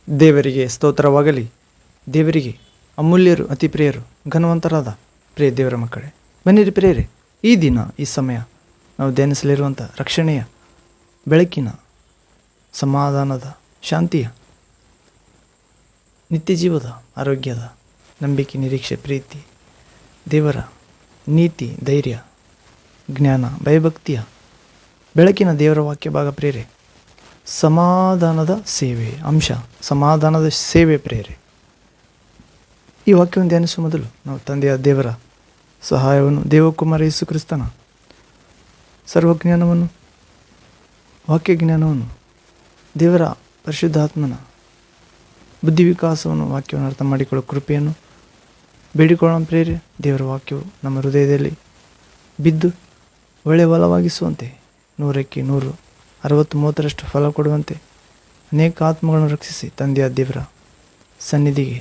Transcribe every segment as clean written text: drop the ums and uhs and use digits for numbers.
ದೇವರಿಗೆ ಸ್ತೋತ್ರವಾಗಲಿ. ದೇವರಿಗೆ ಅಮೂಲ್ಯರು, ಅತಿ ಪ್ರಿಯರು, ಘನವಂತರಾದ ಪ್ರಿಯ ದೇವರ ಮಕ್ಕಳೇ, ಬನ್ನಿರಿ ಪ್ರಿಯರೇ, ಈ ದಿನ ಈ ಸಮಯ ನಾವು ಧ್ಯಾನಿಸಲಿರುವಂಥ ರಕ್ಷಣೆಯ, ಬೆಳಕಿನ, ಸಮಾಧಾನದ, ಶಾಂತಿಯ, ನಿತ್ಯ ಜೀವದ, ಆರೋಗ್ಯದ, ನಂಬಿಕೆ, ನಿರೀಕ್ಷೆ, ಪ್ರೀತಿ, ದೇವರ ನೀತಿ, ಧೈರ್ಯ, ಜ್ಞಾನ, ಭಯಭಕ್ತಿಯ ಬೆಳಕಿನ ದೇವರ ವಾಕ್ಯ ಭಾಗ ಪ್ರಿಯರೇ. ಸಮಾಧಾನದ ಸೇವೆ ಅಂಶ, ಸಮಾಧಾನದ ಸೇವೆ ಪ್ರಿಯರೇ. ಈ ವಾಕ್ಯವನ್ನು ಧ್ಯಾನಿಸುವ ಮೊದಲು ನಾವು ತಂದೆಯ ದೇವರ ಸಹಾಯವನ್ನು, ದೇವಕುಮಾರ ಯೇಸು ಕ್ರಿಸ್ತನ ಸರ್ವಜ್ಞಾನವನ್ನು, ವಾಕ್ಯಜ್ಞಾನವನ್ನು, ದೇವರ ಪರಿಶುದ್ಧಾತ್ಮನ ಬುದ್ಧಿ ವಿಕಾಸವನ್ನು, ವಾಕ್ಯವನ್ನು ಅರ್ಥ ಮಾಡಿಕೊಳ್ಳೋ ಕೃಪೆಯನ್ನು ಬೇಡಿಕೊಳ್ಳೋಣ ಪ್ರಿಯರೇ. ದೇವರ ವಾಕ್ಯವು ನಮ್ಮ ಹೃದಯದಲ್ಲಿ ಬಿದ್ದು ಒಳ್ಳೆಯ ಫಲವಾಗಿಸುವಂತೆ, 100ಕ್ಕೆ 100, 60, 30ರಷ್ಟು ಫಲ ಕೊಡುವಂತೆ, ಅನೇಕ ಆತ್ಮಗಳನ್ನು ರಕ್ಷಿಸಿ ತಂದೆಯ ದೇವರ ಸನ್ನಿಧಿಗೆ,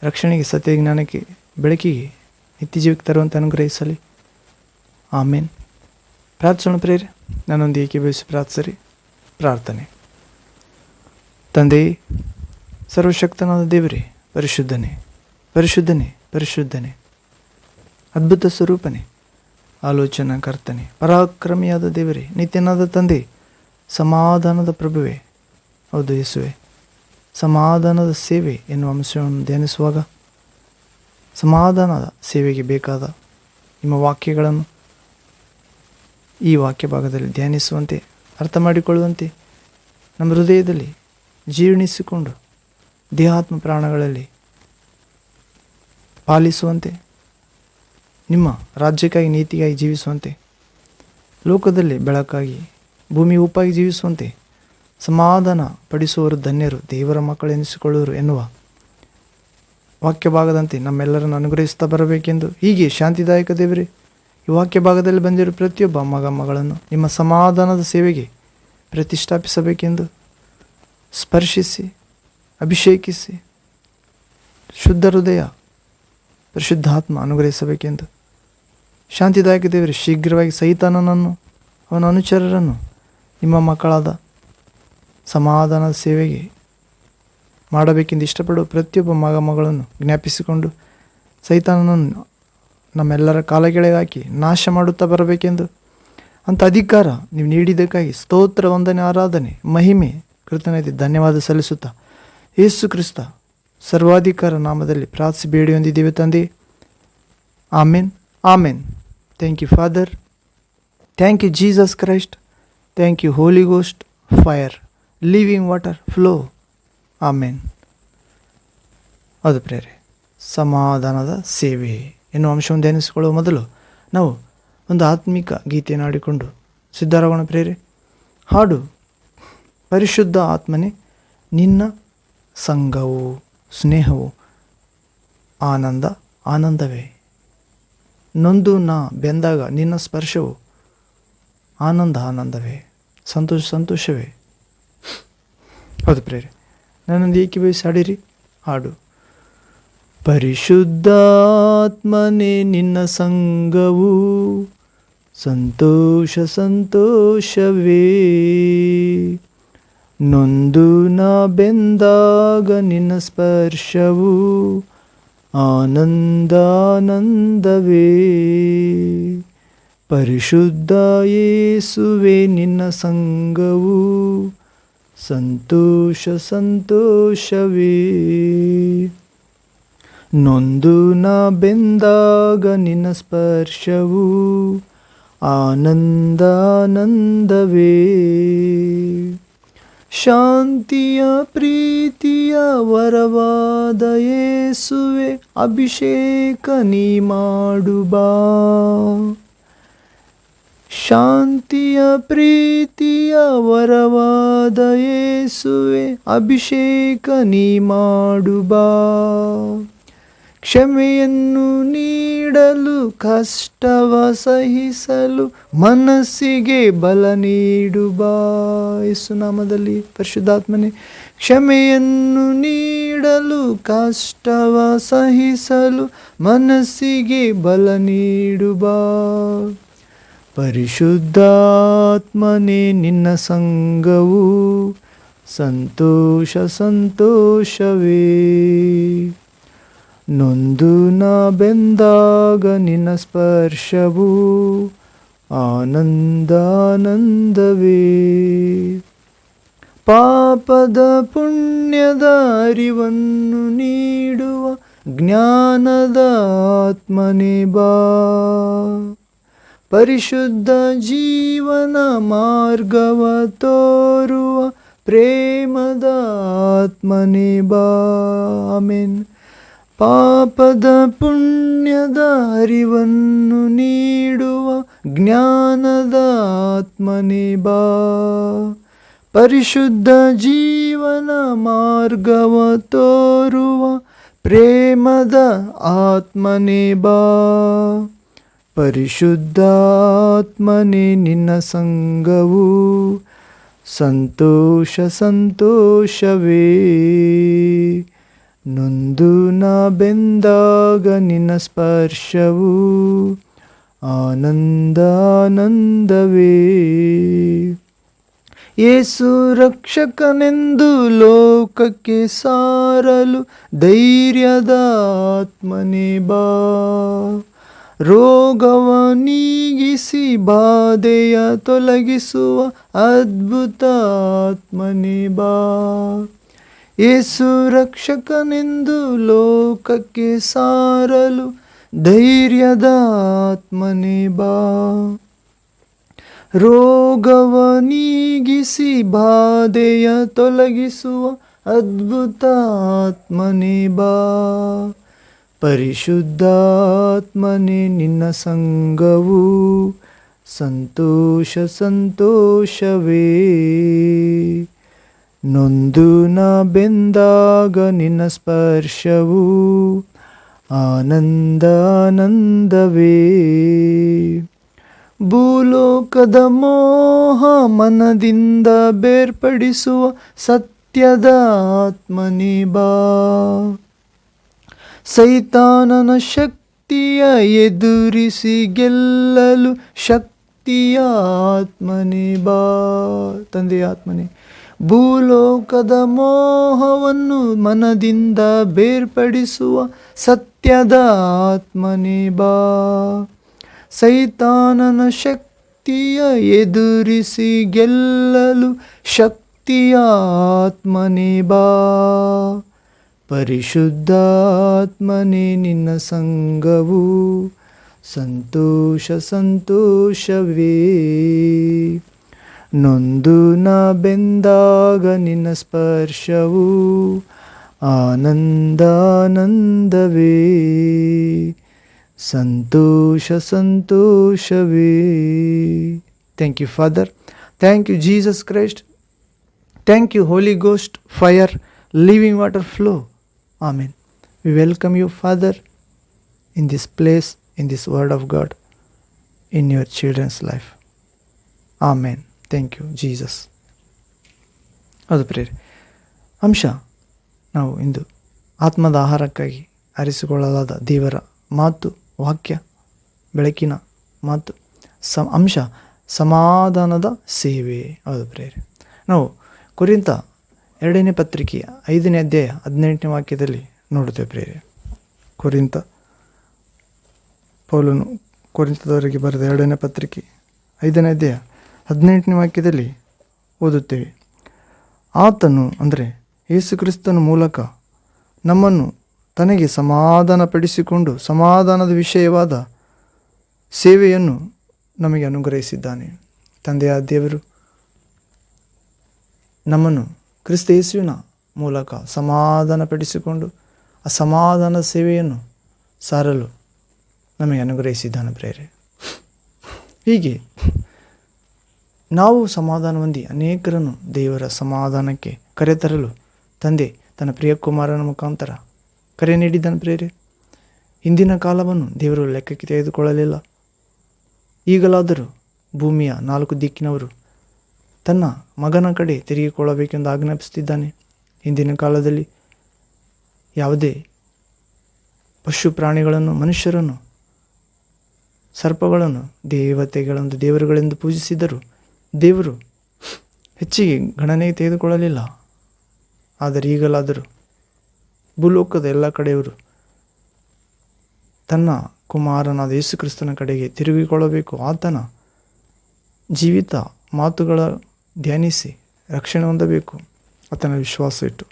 ರಕ್ಷಣೆಗೆ, ಸತ್ಯ ಜ್ಞಾನಕ್ಕೆ, ಬೆಳಕಿಗೆ, ನಿತ್ಯ ಜೀವಕ್ಕೆ ತರುವಂತೆ ಅನುಗ್ರಹಿಸಲಿ. ಆಮೇನ್. ಪ್ರಾರ್ಥಿಸೋಣ ಪ್ರಿಯರೇ. ನಾನೊಂದು ಏಕೀಭವಿಸಿ ಪ್ರಾರ್ಥಿಸರಿ. ಪ್ರಾರ್ಥನೆ. ತಂದೆಯೇ, ಸರ್ವಶಕ್ತನಾದ ದೇವರೇ, ಪರಿಶುದ್ಧನೇ, ಪರಿಶುದ್ಧನೇ, ಪರಿಶುದ್ಧನೇ, ಅದ್ಭುತ ಸ್ವರೂಪನೇ, ಆಲೋಚನಾ ಕರ್ತನೆ, ಪರಾಕ್ರಮಿಯಾದ ದೇವರೇ, ನಿತ್ಯನಾದ ತಂದೆ, ಸಮಾಧಾನದ ಪ್ರಭುವೇ, ಹೌದು ಯೇಸುವೆ, ಸಮಾಧಾನದ ಸೇವೆ ಎನ್ನುವ ಅಂಶವನ್ನು ಧ್ಯಾನಿಸುವಾಗ ಸಮಾಧಾನದ ಸೇವೆಗೆ ಬೇಕಾದ ನಿಮ್ಮ ವಾಕ್ಯಗಳನ್ನು ಈ ವಾಕ್ಯ ಭಾಗದಲ್ಲಿ ಧ್ಯಾನಿಸುವಂತೆ, ಅರ್ಥ ಮಾಡಿಕೊಳ್ಳುವಂತೆ, ನಮ್ಮ ಹೃದಯದಲ್ಲಿ ಜೀರ್ಣಿಸಿಕೊಂಡು ದೇಹಾತ್ಮ ಪ್ರಾಣಗಳಲ್ಲಿ ಪಾಲಿಸುವಂತೆ, ನಿಮ್ಮ ರಾಜ್ಯಕ್ಕಾಗಿ, ನೀತಿಗಾಗಿ ಜೀವಿಸುವಂತೆ, ಲೋಕದಲ್ಲಿ ಬೆಳಕಾಗಿ, ಭೂಮಿ ಉಪ್ಪಾಗಿ ಜೀವಿಸುವಂತೆ, ಸಮಾಧಾನ ಪಡಿಸುವವರು ಧನ್ಯರು, ದೇವರ ಮಕ್ಕಳು ಎನಿಸಿಕೊಳ್ಳುವರು ಎನ್ನುವ ವಾಕ್ಯ ಭಾಗದಂತೆ ನಮ್ಮೆಲ್ಲರನ್ನು ಅನುಗ್ರಹಿಸ್ತಾ ಬರಬೇಕೆಂದು, ಹೀಗೆ ಶಾಂತಿದಾಯಕ ದೇವರೇ, ಈ ವಾಕ್ಯ ಭಾಗದಲ್ಲಿ ಬಂದಿರುವ ಪ್ರತಿಯೊಬ್ಬ ಮಗಳನ್ನು ನಿಮ್ಮ ಸಮಾಧಾನದ ಸೇವೆಗೆ ಪ್ರತಿಷ್ಠಾಪಿಸಬೇಕೆಂದು ಸ್ಪರ್ಶಿಸಿ, ಅಭಿಷೇಕಿಸಿ, ಶುದ್ಧ ಹೃದಯ, ಪರಿಶುದ್ಧಾತ್ಮ ಅನುಗ್ರಹಿಸಬೇಕೆಂದು, ಶಾಂತಿದಾಯಕ ದೇವರೇ, ಶೀಘ್ರವಾಗಿ ಸೈತಾನನನ್ನು, ಅವನ ಅನುಚರರನ್ನು ನಿಮ್ಮ ಮಕ್ಕಳಾದ ಸಮಾಧಾನದ ಸೇವೆಗೆ ಮಾಡಬೇಕೆಂದು ಇಷ್ಟಪಡುವ ಪ್ರತಿಯೊಬ್ಬ ಮಗಳನ್ನು ಜ್ಞಾಪಿಸಿಕೊಂಡು, ಸೈತಾನನನ್ನು ನಮ್ಮೆಲ್ಲರ ಕಾಲಕೆಳಗೆ ಹಾಕಿ ನಾಶ ಮಾಡುತ್ತಾ ಬರಬೇಕೆಂದು, ಅಂಥ ಅಧಿಕಾರ ನೀವು ನೀಡಿದ್ದಕ್ಕಾಗಿ ಸ್ತೋತ್ರ, ವಂದನೆ, ಆರಾಧನೆ, ಮಹಿಮೆ, ಕೃತಜ್ಞತೆ, ಧನ್ಯವಾದ ಸಲ್ಲಿಸುತ್ತಾ ಯೇಸು ಕ್ರಿಸ್ತ ಸರ್ವಾಧಿಕಾರ ನಾಮದಲ್ಲಿ ಪ್ರಾರ್ಥಿಸಿ ಬೇಡಿ ಹೊಂದಿದ್ದೇವೆ ತಂದೆ. Amen, amen. Thank you father, thank you Jesus Christ, thank you Holy Ghost, fire, living water, flow. Amen. ಹೌದು ಪ್ರೇರೆ, ಸಮಾಧಾನದ ಸೇವೆ ಎನ್ನುವ ಅಂಶವನ್ನು ಧ್ಯಾನಿಸಿಕೊಳ್ಳುವ ಮೊದಲು ನಾವು ಒಂದು ಆತ್ಮಿಕ ಗೀತೆಯನ್ನು ಹಾಡಿಕೊಂಡು ಸಿದ್ಧರಾಗೋಣ ಪ್ರೇರೆ. ಹಾಡು: ಪರಿಶುದ್ಧ ಆತ್ಮನೇ ನಿನ್ನ ಸಂಘವು, ಸ್ನೇಹವು ಆನಂದ ಆನಂದವೇ, ನೊಂದು ನಾ ಬೆಂದಾಗ ನಿನ್ನ ಸ್ಪರ್ಶವು ಆನಂದ ಆನಂದವೇ, ಸಂತೋಷ ಸಂತೋಷವೇ. ಹೌದು ಪ್ರೇರೆ, ನನ್ನೊಂದು ಏಕೀಭವಿಸಿ ಹಾಡಿರಿ. ಹಾಡು: ಪರಿಶುದ್ಧಾತ್ಮನೇ ನಿನ್ನ ಸಂಘವು ಸಂತೋಷ ಸಂತೋಷವೇ, ನೊಂದು ನಾ ಬೆಂದಾಗ ನಿನ್ನ ಸ್ಪರ್ಶವು ಆನಂದಾನಂದವೇ, ಪರಿಶುದ್ಧ ಯೇಸುವೆ ನಿನ್ನ ಸಂಘವು ಸಂತೋಷ ಸಂತೋಷವೇ, ನೊಂದು ನಾ ಬೆಂದಾಗ ನಿನ್ನ ಸ್ಪರ್ಶವು ಆನಂದಾನಂದವೇ, ಶಾಂತಿಯ ಪ್ರೀತಿಯ ವರವಾದ ಯೇಸುವೆ ಅಭಿಷೇಕ ನೀ ಮಾಡುಬಾ, ಶಾಂತಿಯ ಪ್ರೀತಿಯ ವರವಾದ ಯೇಸುವೆ ಅಭಿಷೇಕ ನೀ ಮಾಡುಬಾ, ಕ್ಷಮೆಯನ್ನು ನೀಡಲು ಕಷ್ಟವ ಸಹಿಸಲು ಮನಸ್ಸಿಗೆ ಬಲ ನೀಡುಬಾ. ಯೇಸು ನಾಮದಲ್ಲಿ ಪರಿಶುದ್ಧಾತ್ಮನೇ, ಕ್ಷಮೆಯನ್ನು ನೀಡಲು ಕಷ್ಟವ ಸಹಿಸಲು ಮನಸ್ಸಿಗೆ ಬಲ ನೀಡುಬಾ, ಪರಿಶುದ್ಧಾತ್ಮನೇ ನಿನ್ನ ಸಂಘವು ಸಂತೋಷ ಸಂತೋಷವೇ. ನೊಂದು ನಾ ಬೆಂದಾಗ ನಿನ್ನ ಸ್ಪರ್ಶವು ಆನಂದಾನಂದವೇ. ಪಾಪದ ಪುಣ್ಯದ ಅರಿವನ್ನು ನೀಡುವ ಜ್ಞಾನದ ಆತ್ಮನೇ ಬಾ. ಪರಿಶುದ್ಧ ಜೀವನ ಮಾರ್ಗವ ತೋರುವ ಪ್ರೇಮದ ಆತ್ಮನೇ ಬಾ. ಆಮೆನ್. ಪಾಪದ ಪುಣ್ಯದ ಅರಿವನ್ನು ನೀಡುವ ಜ್ಞಾನದ ಆತ್ಮನೇ ಬಾ. ಪರಿಶುದ್ಧ ಜೀವನ ಮಾರ್ಗವ ತೋರುವ ಪ್ರೇಮದ ಆತ್ಮನೇ ಬಾ. ಪರಿಶುದ್ಧಾತ್ಮನೇ ನಿನ್ನ ಸಂಗವು ಸಂತೋಷ ಸಂತೋಷವೇ. ನೊಂದು ನಾ ಬೆಂದಾಗ ನಿನ್ನ ಸ್ಪರ್ಶವು ಆನಂದಾನಂದವೇ. ಯೇಸು ರಕ್ಷಕನೆಂದು ಲೋಕಕ್ಕೆ ಸಾರಲು ಧೈರ್ಯದ ಆತ್ಮನೇ ಬಾ. ರೋಗವ ನೀಗಿಸಿ ಬಾಧೆಯ ತೊಲಗಿಸುವ ಅದ್ಭುತ ಆತ್ಮನೇ ಬಾ. ಯೇಸು ರಕ್ಷಕನೆಂದು ಲೋಕಕ್ಕೆ ಸಾರಲು ಧೈರ್ಯದ ಆತ್ಮನೇ ಬಾ. ರೋಗವ ನೀಗಿಸಿ ಬಾಧೆಯ ತೊಲಗಿಸುವ ಅದ್ಭುತ ಆತ್ಮನೇ ಬಾ. ಪರಿಶುದ್ಧಾತ್ಮನೇ ನಿನ್ನ ಸಂಗವು ಸಂತೋಷ ಸಂತೋಷವೇ. ನೊಂದು ನಾ ಬೆಂದಾಗ ನಿನ್ನ ಸ್ಪರ್ಶವು ಆನಂದಾನಂದವೇ. ಭೂಲೋಕದ ಮೋಹ ಮನದಿಂದ ಬೇರ್ಪಡಿಸುವ ಸತ್ಯದ ಆತ್ಮನೇ ಬಾ. ಸೈತಾನನ ಶಕ್ತಿಯ ಎದುರಿಸಿ ಗೆಲ್ಲಲು ಶಕ್ತಿಯ ಆತ್ಮನೇ ಬಾ. ತಂದೆಯ ಆತ್ಮನೇ, ಭೂಲೋಕದ ಮೋಹವನ್ನು ಮನದಿಂದ ಬೇರ್ಪಡಿಸುವ ಸತ್ಯದ ಆತ್ಮನೇ ಬಾ. ಸೈತಾನನ ಶಕ್ತಿಯ ಎದುರಿಸಿ ಗೆಲ್ಲಲು ಶಕ್ತಿಯ ಆತ್ಮನೇ ಬಾ. ಪರಿಶುದ್ಧಾತ್ಮನೇ ನಿನ್ನ ಸಂಗವು ಸಂತೋಷ ಸಂತೋಷವೇ. ನೊಂದು ನಾ ಬೆಂದಾಗ ನಿನ್ನ ಸ್ಪರ್ಶವು ಆನಂದಾನಂದವೇ. ಸಂತೋಷ ಸಂತೋಷವೇ. Thank you father. Thank you Jesus Christ. Thank you Holy Ghost, fire, living water flow. Amen. We welcome you, Father, in this place, in this word of God, in your children's life. Amen. Thank you, Jesus. ಅದು ಪ್ರೇರೆ ಅಂಶ. ನಾವು ಇಂದು ಆತ್ಮದ ಆಹಾರಕ್ಕಾಗಿ ಆರಿಸಿಕೊಳ್ಳಲಾದ ದೇವರ ಮಾತು, ವಾಕ್ಯ, ಬೆಳಕಿನ ಮಾತು, ಅಂಶ ಸಮಾಧಾನದ ಸೇವೆ. ಅದು ಪ್ರೇರೆ ನಾವು ಕೊರಿಂಥ 2ನೇ ಪತ್ರಿಕೆಯ 5ನೇ ಅಧ್ಯಾಯ 18ನೇ ವಾಕ್ಯದಲ್ಲಿ ನೋಡುತ್ತೇವೆ ಪ್ರೇರೆ. ಪೌಲನು ಕೊರಿಂಥದವರಿಗೆ ಬರೆದ 2ನೇ ಪತ್ರಿಕೆ 5ನೇ ಅಧ್ಯಾಯ 18ನೇ ವಾಕ್ಯದಲ್ಲಿ ಓದುತ್ತೇವೆ. ಆತನು ಅಂದರೆ ಯೇಸು ಕ್ರಿಸ್ತನ ಮೂಲಕ ನಮ್ಮನ್ನು ತನಗೆ ಸಮಾಧಾನಪಡಿಸಿಕೊಂಡು ಸಮಾಧಾನದ ವಿಷಯವಾದ ಸೇವೆಯನ್ನು ನಮಗೆ ಅನುಗ್ರಹಿಸಿದ್ದಾನೆ. ತಂದೆಯ ದೇವರು ನಮ್ಮನ್ನು ಕ್ರಿಸ್ತ ಯೇಸುವಿನ ಮೂಲಕ ಸಮಾಧಾನಪಡಿಸಿಕೊಂಡು ಆ ಸಮಾಧಾನದ ಸೇವೆಯನ್ನು ಸಾರಲು ನಮಗೆ ಅನುಗ್ರಹಿಸಿದ್ದಾನೆ ಪ್ರೇರೆ. ಹೀಗೆ ನಾವು ಸಮಾಧಾನ ಹೊಂದಿ ಅನೇಕರನ್ನು ದೇವರ ಸಮಾಧಾನಕ್ಕೆ ಕರೆತರಲು ತಂದೆ ತನ್ನ ಪ್ರಿಯಕುಮಾರನ ಮುಖಾಂತರ ಕರೆ ನೀಡಿದ್ದಾನೆ ಪ್ರೇರೆ. ಹಿಂದಿನ ಕಾಲವನ್ನು ದೇವರು ಲೆಕ್ಕಕ್ಕೆ ತೆಗೆದುಕೊಳ್ಳಲಿಲ್ಲ. ಈಗಲಾದರೂ ಭೂಮಿಯ 4 ದಿಕ್ಕಿನವರು ತನ್ನ ಮಗನ ಕಡೆ ತಿರುಗಿಕೊಳ್ಳಬೇಕೆಂದು ಆಜ್ಞಾಪಿಸುತ್ತಿದ್ದಾನೆ. ಹಿಂದಿನ ಕಾಲದಲ್ಲಿ ಯಾವುದೇ ಪಶು ಪ್ರಾಣಿಗಳನ್ನು, ಮನುಷ್ಯರನ್ನು, ಸರ್ಪಗಳನ್ನು ದೇವತೆಗಳೆಂದು ದೇವರುಗಳೆಂದು ಪೂಜಿಸಿದರೂ ದೇವರು ಹೆಚ್ಚಿಗೆ ಗಣನೆಗೆ ತೆಗೆದುಕೊಳ್ಳಲಿಲ್ಲ. ಆದರೆ ಈಗಲಾದರೂ ಭೂಲೋಕದ ಎಲ್ಲ ಕಡೆಯವರು ತನ್ನ ಕುಮಾರನಾದ ಯೇಸು ಕ್ರಿಸ್ತನ ಕಡೆಗೆ ತಿರುಗಿಕೊಳ್ಳಬೇಕು. ಆತನ ಜೀವಿತ ಮಾತುಗಳ ಧ್ಯಾನಿಸಿ ರಕ್ಷಣೆ ಹೊಂದಬೇಕು. ಆತನ ವಿಶ್ವಾಸ ಇಟ್ಟು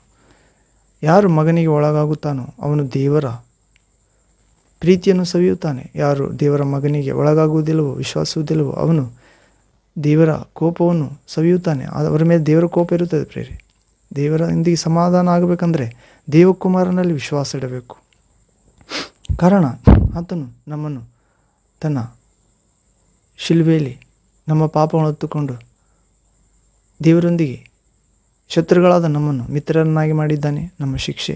ಯಾರು ಮಗನಿಗೆ ಒಳಗಾಗುತ್ತಾನೋ ಅವನು ದೇವರ ಪ್ರೀತಿಯನ್ನು ಸವಿಯುತ್ತಾನೆ. ಯಾರು ದೇವರ ಮಗನಿಗೆ ಒಳಗಾಗುವುದಿಲ್ಲವೋ, ವಿಶ್ವಾಸುವುದಿಲ್ಲವೋ, ಅವನು ದೇವರ ಕೋಪವನ್ನು ಸವಿಯುತ್ತಾನೆ. ಅವರ ಮೇಲೆ ದೇವರ ಕೋಪ ಇರುತ್ತದೆ ಪ್ರೇರೆ. ದೇವರೊಂದಿಗೆ ಸಮಾಧಾನ ಆಗಬೇಕಂದ್ರೆ ದೇವಕುಮಾರನಲ್ಲಿ ವಿಶ್ವಾಸ ಇಡಬೇಕು. ಕಾರಣ ಆತನು ನಮ್ಮನ್ನು ತನ್ನ ಶಿಲುಬೆಯಲ್ಲಿ ನಮ್ಮ ಪಾಪವನ್ನು ಹೊತ್ತುಕೊಂಡು ದೇವರೊಂದಿಗೆ ಶತ್ರುಗಳಾದ ನಮ್ಮನ್ನು ಮಿತ್ರರನ್ನಾಗಿ ಮಾಡಿದ್ದಾನೆ. ನಮ್ಮ ಶಿಕ್ಷೆ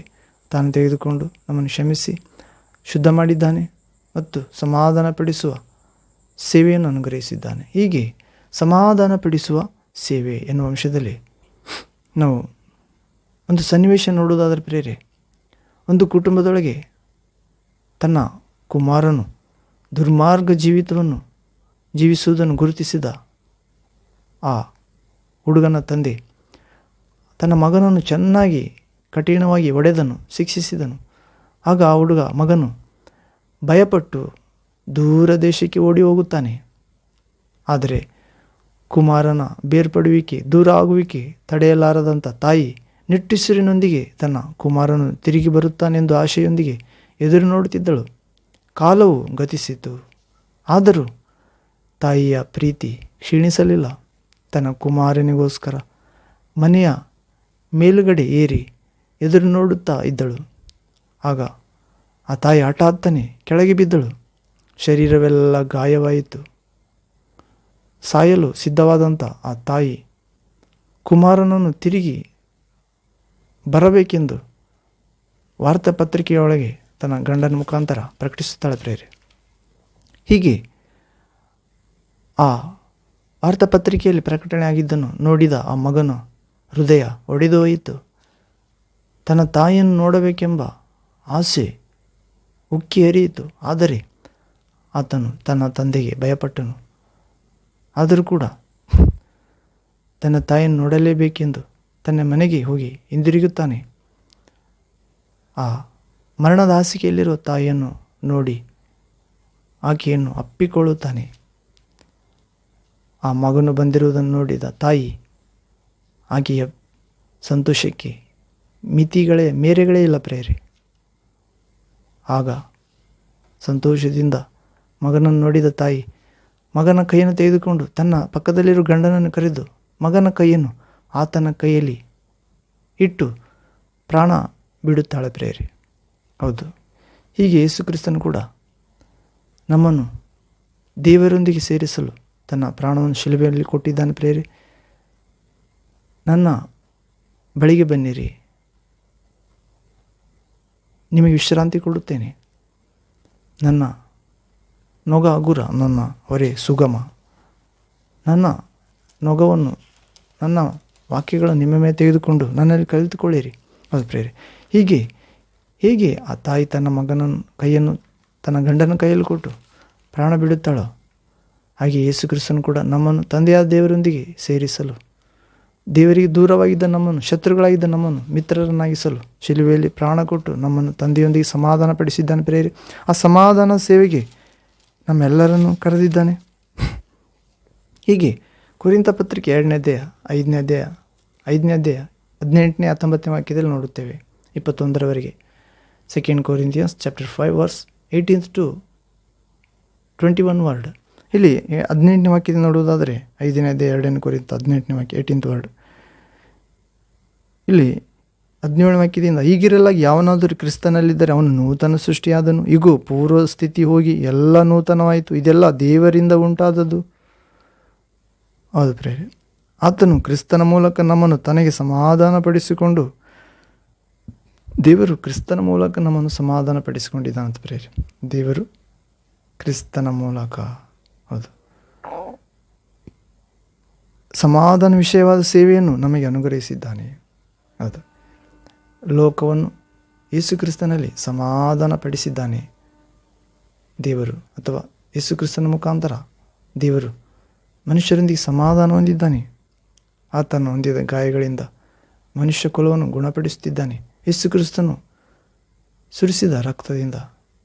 ತಾನು ತೆಗೆದುಕೊಂಡು ನಮ್ಮನ್ನು ಕ್ಷಮಿಸಿ ಶುದ್ಧ ಮಾಡಿದ್ದಾನೆ ಮತ್ತು ಸಮಾಧಾನಪಡಿಸುವ ಸೇವೆಯನ್ನು ಅನುಗ್ರಹಿಸಿದ್ದಾನೆ. ಹೀಗೆ ಸಮಾಧಾನಪಡಿಸುವ ಸೇವೆ ಎನ್ನುವ ಅಂಶದಲ್ಲಿ ನಾವು ಒಂದು ಸನ್ನಿವೇಶ ನೋಡುವುದಾದರೆ ಪ್ರೇರೆ, ಒಂದು ಕುಟುಂಬದೊಳಗೆ ತನ್ನ ಕುಮಾರನು ದುರ್ಮಾರ್ಗ ಜೀವಿತವನ್ನು ಜೀವಿಸುವುದನ್ನು ಗುರುತಿಸಿದ ಆ ಹುಡುಗನ ತಂದೆ ತನ್ನ ಮಗನನ್ನು ಚೆನ್ನಾಗಿ ಕಠಿಣವಾಗಿ ಹೊಡೆದನು, ಶಿಕ್ಷಿಸಿದನು. ಆಗ ಆ ಮಗನು ಭಯಪಟ್ಟು ದೂರ ದೇಶಕ್ಕೆ ಓಡಿ ಹೋಗುತ್ತಾನೆ. ಆದರೆ ಕುಮಾರನ ಬೇರ್ಪಡುವಿಕೆ, ದೂರ ಆಗುವಿಕೆ ತಡೆಯಲಾರದಂಥ ತಾಯಿ ನಿಟ್ಟುಸಿರಿನೊಂದಿಗೆ ತನ್ನ ಕುಮಾರನು ತಿರುಗಿ ಬರುತ್ತಾನೆಂದು ಆಶೆಯೊಂದಿಗೆ ಎದುರು ನೋಡುತ್ತಿದ್ದಳು. ಕಾಲವು ಗತಿಸಿತು, ಆದರೂ ತಾಯಿಯ ಪ್ರೀತಿ ಕ್ಷೀಣಿಸಲಿಲ್ಲ. ತನ್ನ ಕುಮಾರನಿಗೋಸ್ಕರ ಮನೆಯ ಮೇಲುಗಡೆ ಏರಿ ಎದುರು ನೋಡುತ್ತಾ ಇದ್ದಳು. ಆಗ ಆ ತಾಯಿ ಹಠಾತ್ತನೆ ಕೆಳಗೆ ಬಿದ್ದಳು. ಶರೀರವೆಲ್ಲ ಗಾಯವಾಯಿತು. ಸಾಯಲು ಸಿದ್ಧವಾದಂಥ ಆ ತಾಯಿ ಕುಮಾರನನ್ನು ತಿರುಗಿ ಬರಬೇಕೆಂದು ವಾರ್ತಾಪತ್ರಿಕೆಯೊಳಗೆ ತನ್ನ ಗಂಡನ ಮುಖಾಂತರ ಪ್ರಕಟಿಸುತ್ತಾಳೆ ಪ್ರೇರೆ. ಹೀಗೆ ಆ ವಾರ್ತಾಪತ್ರಿಕೆಯಲ್ಲಿ ಪ್ರಕಟಣೆ ಆಗಿದ್ದನ್ನು ನೋಡಿದ ಆ ಮಗನ ಹೃದಯ ಒಡೆದೋಯಿತು. ತನ್ನ ತಾಯಿಯನ್ನು ನೋಡಬೇಕೆಂಬ ಆಸೆ ಉಕ್ಕಿ ಹರಿಯಿತು. ಆದರೆ ಆತನು ತನ್ನ ತಂದೆಗೆ ಭಯಪಟ್ಟನು. ಆದರೂ ಕೂಡ ತನ್ನ ತಾಯಿಯನ್ನು ನೋಡಲೇಬೇಕೆಂದು ತನ್ನ ಮನೆಗೆ ಹೋಗಿ ಹಿಂದಿರುಗುತ್ತಾನೆ. ಆ ಮರಣದ ಹಾಸಿಗೆಯಲ್ಲಿರುವ ತಾಯಿಯನ್ನು ನೋಡಿ ಆಕೆಯನ್ನು ಅಪ್ಪಿಕೊಳ್ಳುತ್ತಾನೆ. ಆ ಮಗನು ಬಂದಿರುವುದನ್ನು ನೋಡಿದ ತಾಯಿ ಆಕೆಯ ಸಂತೋಷಕ್ಕೆ ಮೇರೆಗಳೇ ಇಲ್ಲ ಪ್ರೇರೆ. ಆಗ ಸಂತೋಷದಿಂದ ಮಗನನ್ನು ನೋಡಿದ ತಾಯಿ ಮಗನ ಕೈಯನ್ನು ತೆಗೆದುಕೊಂಡು ತನ್ನ ಪಕ್ಕದಲ್ಲಿರುವ ಗಂಡನನ್ನು ಕರೆದು ಮಗನ ಕೈಯನ್ನು ಆತನ ಕೈಯಲ್ಲಿ ಇಟ್ಟು ಪ್ರಾಣ ಬಿಡುತ್ತಾಳೆ ಪ್ರೇರೆ. ಹೌದು, ಹೀಗೆ ಯೇಸು ಕ್ರಿಸ್ತನು ಕೂಡ ನಮ್ಮನ್ನು ದೇವರೊಂದಿಗೆ ಸೇರಿಸಲು ತನ್ನ ಪ್ರಾಣವನ್ನು ಶಿಲುಬೆಯಲ್ಲಿ ಕೊಟ್ಟಿದ್ದಾನೆ ಪ್ರೇರೆ. ನನ್ನ ಬಳಿಗೆ ಬನ್ನಿರಿ, ನಿಮಗೆ ವಿಶ್ರಾಂತಿ ಕೊಡುತ್ತೇನೆ. ನನ್ನ ನೊಗ ಹಗುರ, ನನ್ನ ಹೊರೆ ಸುಗಮ. ನನ್ನ ನೊಗವನ್ನು, ನನ್ನ ವಾಕ್ಯಗಳನ್ನು ನಿಮ್ಮ ಮೇಲೆ ತೆಗೆದುಕೊಂಡು ನನ್ನಲ್ಲಿ ಕಲಿತುಕೊಳ್ಳಿರಿ. ಹೌದು ಪ್ರೇರೆ. ಹೇಗೆ ಆ ತಾಯಿ ತನ್ನ ಮಗನ ಕೈಯನ್ನು ತನ್ನ ಗಂಡನ ಕೈಯಲ್ಲಿ ಕೊಟ್ಟು ಪ್ರಾಣ ಬಿಡುತ್ತಾಳೋ, ಹಾಗೆ ಯೇಸು ಕ್ರಿಸ್ತನು ಕೂಡ ನಮ್ಮನ್ನು ತಂದೆಯಾದ ದೇವರೊಂದಿಗೆ ಸೇರಿಸಲು, ದೇವರಿಗೆ ದೂರವಾಗಿದ್ದ ನಮ್ಮನ್ನು, ಶತ್ರುಗಳಾಗಿದ್ದ ನಮ್ಮನ್ನು ಮಿತ್ರರನ್ನಾಗಿಸಲು ಶಿಲುಬೆಯಲ್ಲಿ ಪ್ರಾಣ ಕೊಟ್ಟು ನಮ್ಮನ್ನು ತಂದೆಯೊಂದಿಗೆ ಸಮಾಧಾನ ಪಡಿಸಿದ್ದಾನೆ ಪ್ರೇರೆ. ಆ ಸಮಾಧಾನ ಸೇವೆಗೆ ನಮ್ಮೆಲ್ಲರನ್ನು ಕರೆದಿದ್ದಾನೆ. ಹೀಗೆ ಕೊರಿಂಥ ಪತ್ರಿಕೆ 2ನೇ ಅಧ್ಯಾಯ 5ನೇ ಅಧ್ಯಾಯ 18ನೇ 19ನೇ ವಾಕ್ಯದಲ್ಲಿ ನೋಡುತ್ತೇವೆ 21ರವರೆಗೆ. 2 Corinthians chapter 5 verse 18 to 21 word. ಇಲ್ಲಿ 18ನೇ ವಾಕ್ಯದಿಂದ ನೋಡುವುದಾದರೆ 5ನೇ ಅಧ್ಯಾಯ 2 ಕೊರಿಂಥ 18ನೇ ವಾಕ್ಯ 18th ವರ್ಡ್. ಇಲ್ಲಿ 17ನೇ ವಾಕ್ಯದಿಂದ ಹೀಗಿರಲಾಗಿ ಯಾವನಾದರೂ ಕ್ರಿಸ್ತನಲ್ಲಿದ್ದರೆ ಅವನು ನೂತನ ಸೃಷ್ಟಿಯಾದನು, ಇಗೋ ಪೂರ್ವ ಸ್ಥಿತಿ ಹೋಗಿ ಎಲ್ಲ ನೂತನವಾಯಿತು, ಇದೆಲ್ಲ ದೇವರಿಂದ ಉಂಟಾದದ್ದು. ಹೌದು ಪ್ರೇರೆ. ಆತನು ಕ್ರಿಸ್ತನ ಮೂಲಕ ನಮ್ಮನ್ನು ತನಗೆ ಸಮಾಧಾನಪಡಿಸಿಕೊಂಡು, ದೇವರು ಕ್ರಿಸ್ತನ ಮೂಲಕ ನಮ್ಮನ್ನು ಸಮಾಧಾನಪಡಿಸಿಕೊಂಡಿದ್ದಾನಂತ ಪ್ರೇರೆ. ದೇವರು ಕ್ರಿಸ್ತನ ಮೂಲಕ, ಹೌದು, ಸಮಾಧಾನ ವಿಷಯವಾದ ಸೇವೆಯನ್ನು ನಮಗೆ ಅನುಗ್ರಹಿಸಿದ್ದಾನೆ. ಹೌದು, ಲೋಕವನ್ನು ಯೇಸು ಕ್ರಿಸ್ತನಲ್ಲಿ ಸಮಾಧಾನ ಪಡಿಸಿದ್ದಾನೆ ದೇವರು, ಅಥವಾ ಯೇಸು ಕ್ರಿಸ್ತನ ಮುಖಾಂತರ ದೇವರು ಮನುಷ್ಯರೊಂದಿಗೆ ಸಮಾಧಾನ ಹೊಂದಿದ್ದಾನೆ. ಆತನು ಹೊಂದಿದ ಗಾಯಗಳಿಂದ ಮನುಷ್ಯ ಕುಲವನ್ನು ಗುಣಪಡಿಸುತ್ತಿದ್ದಾನೆ. ಯೇಸು ಕ್ರಿಸ್ತನು ಸುರಿಸಿದ ರಕ್ತದಿಂದ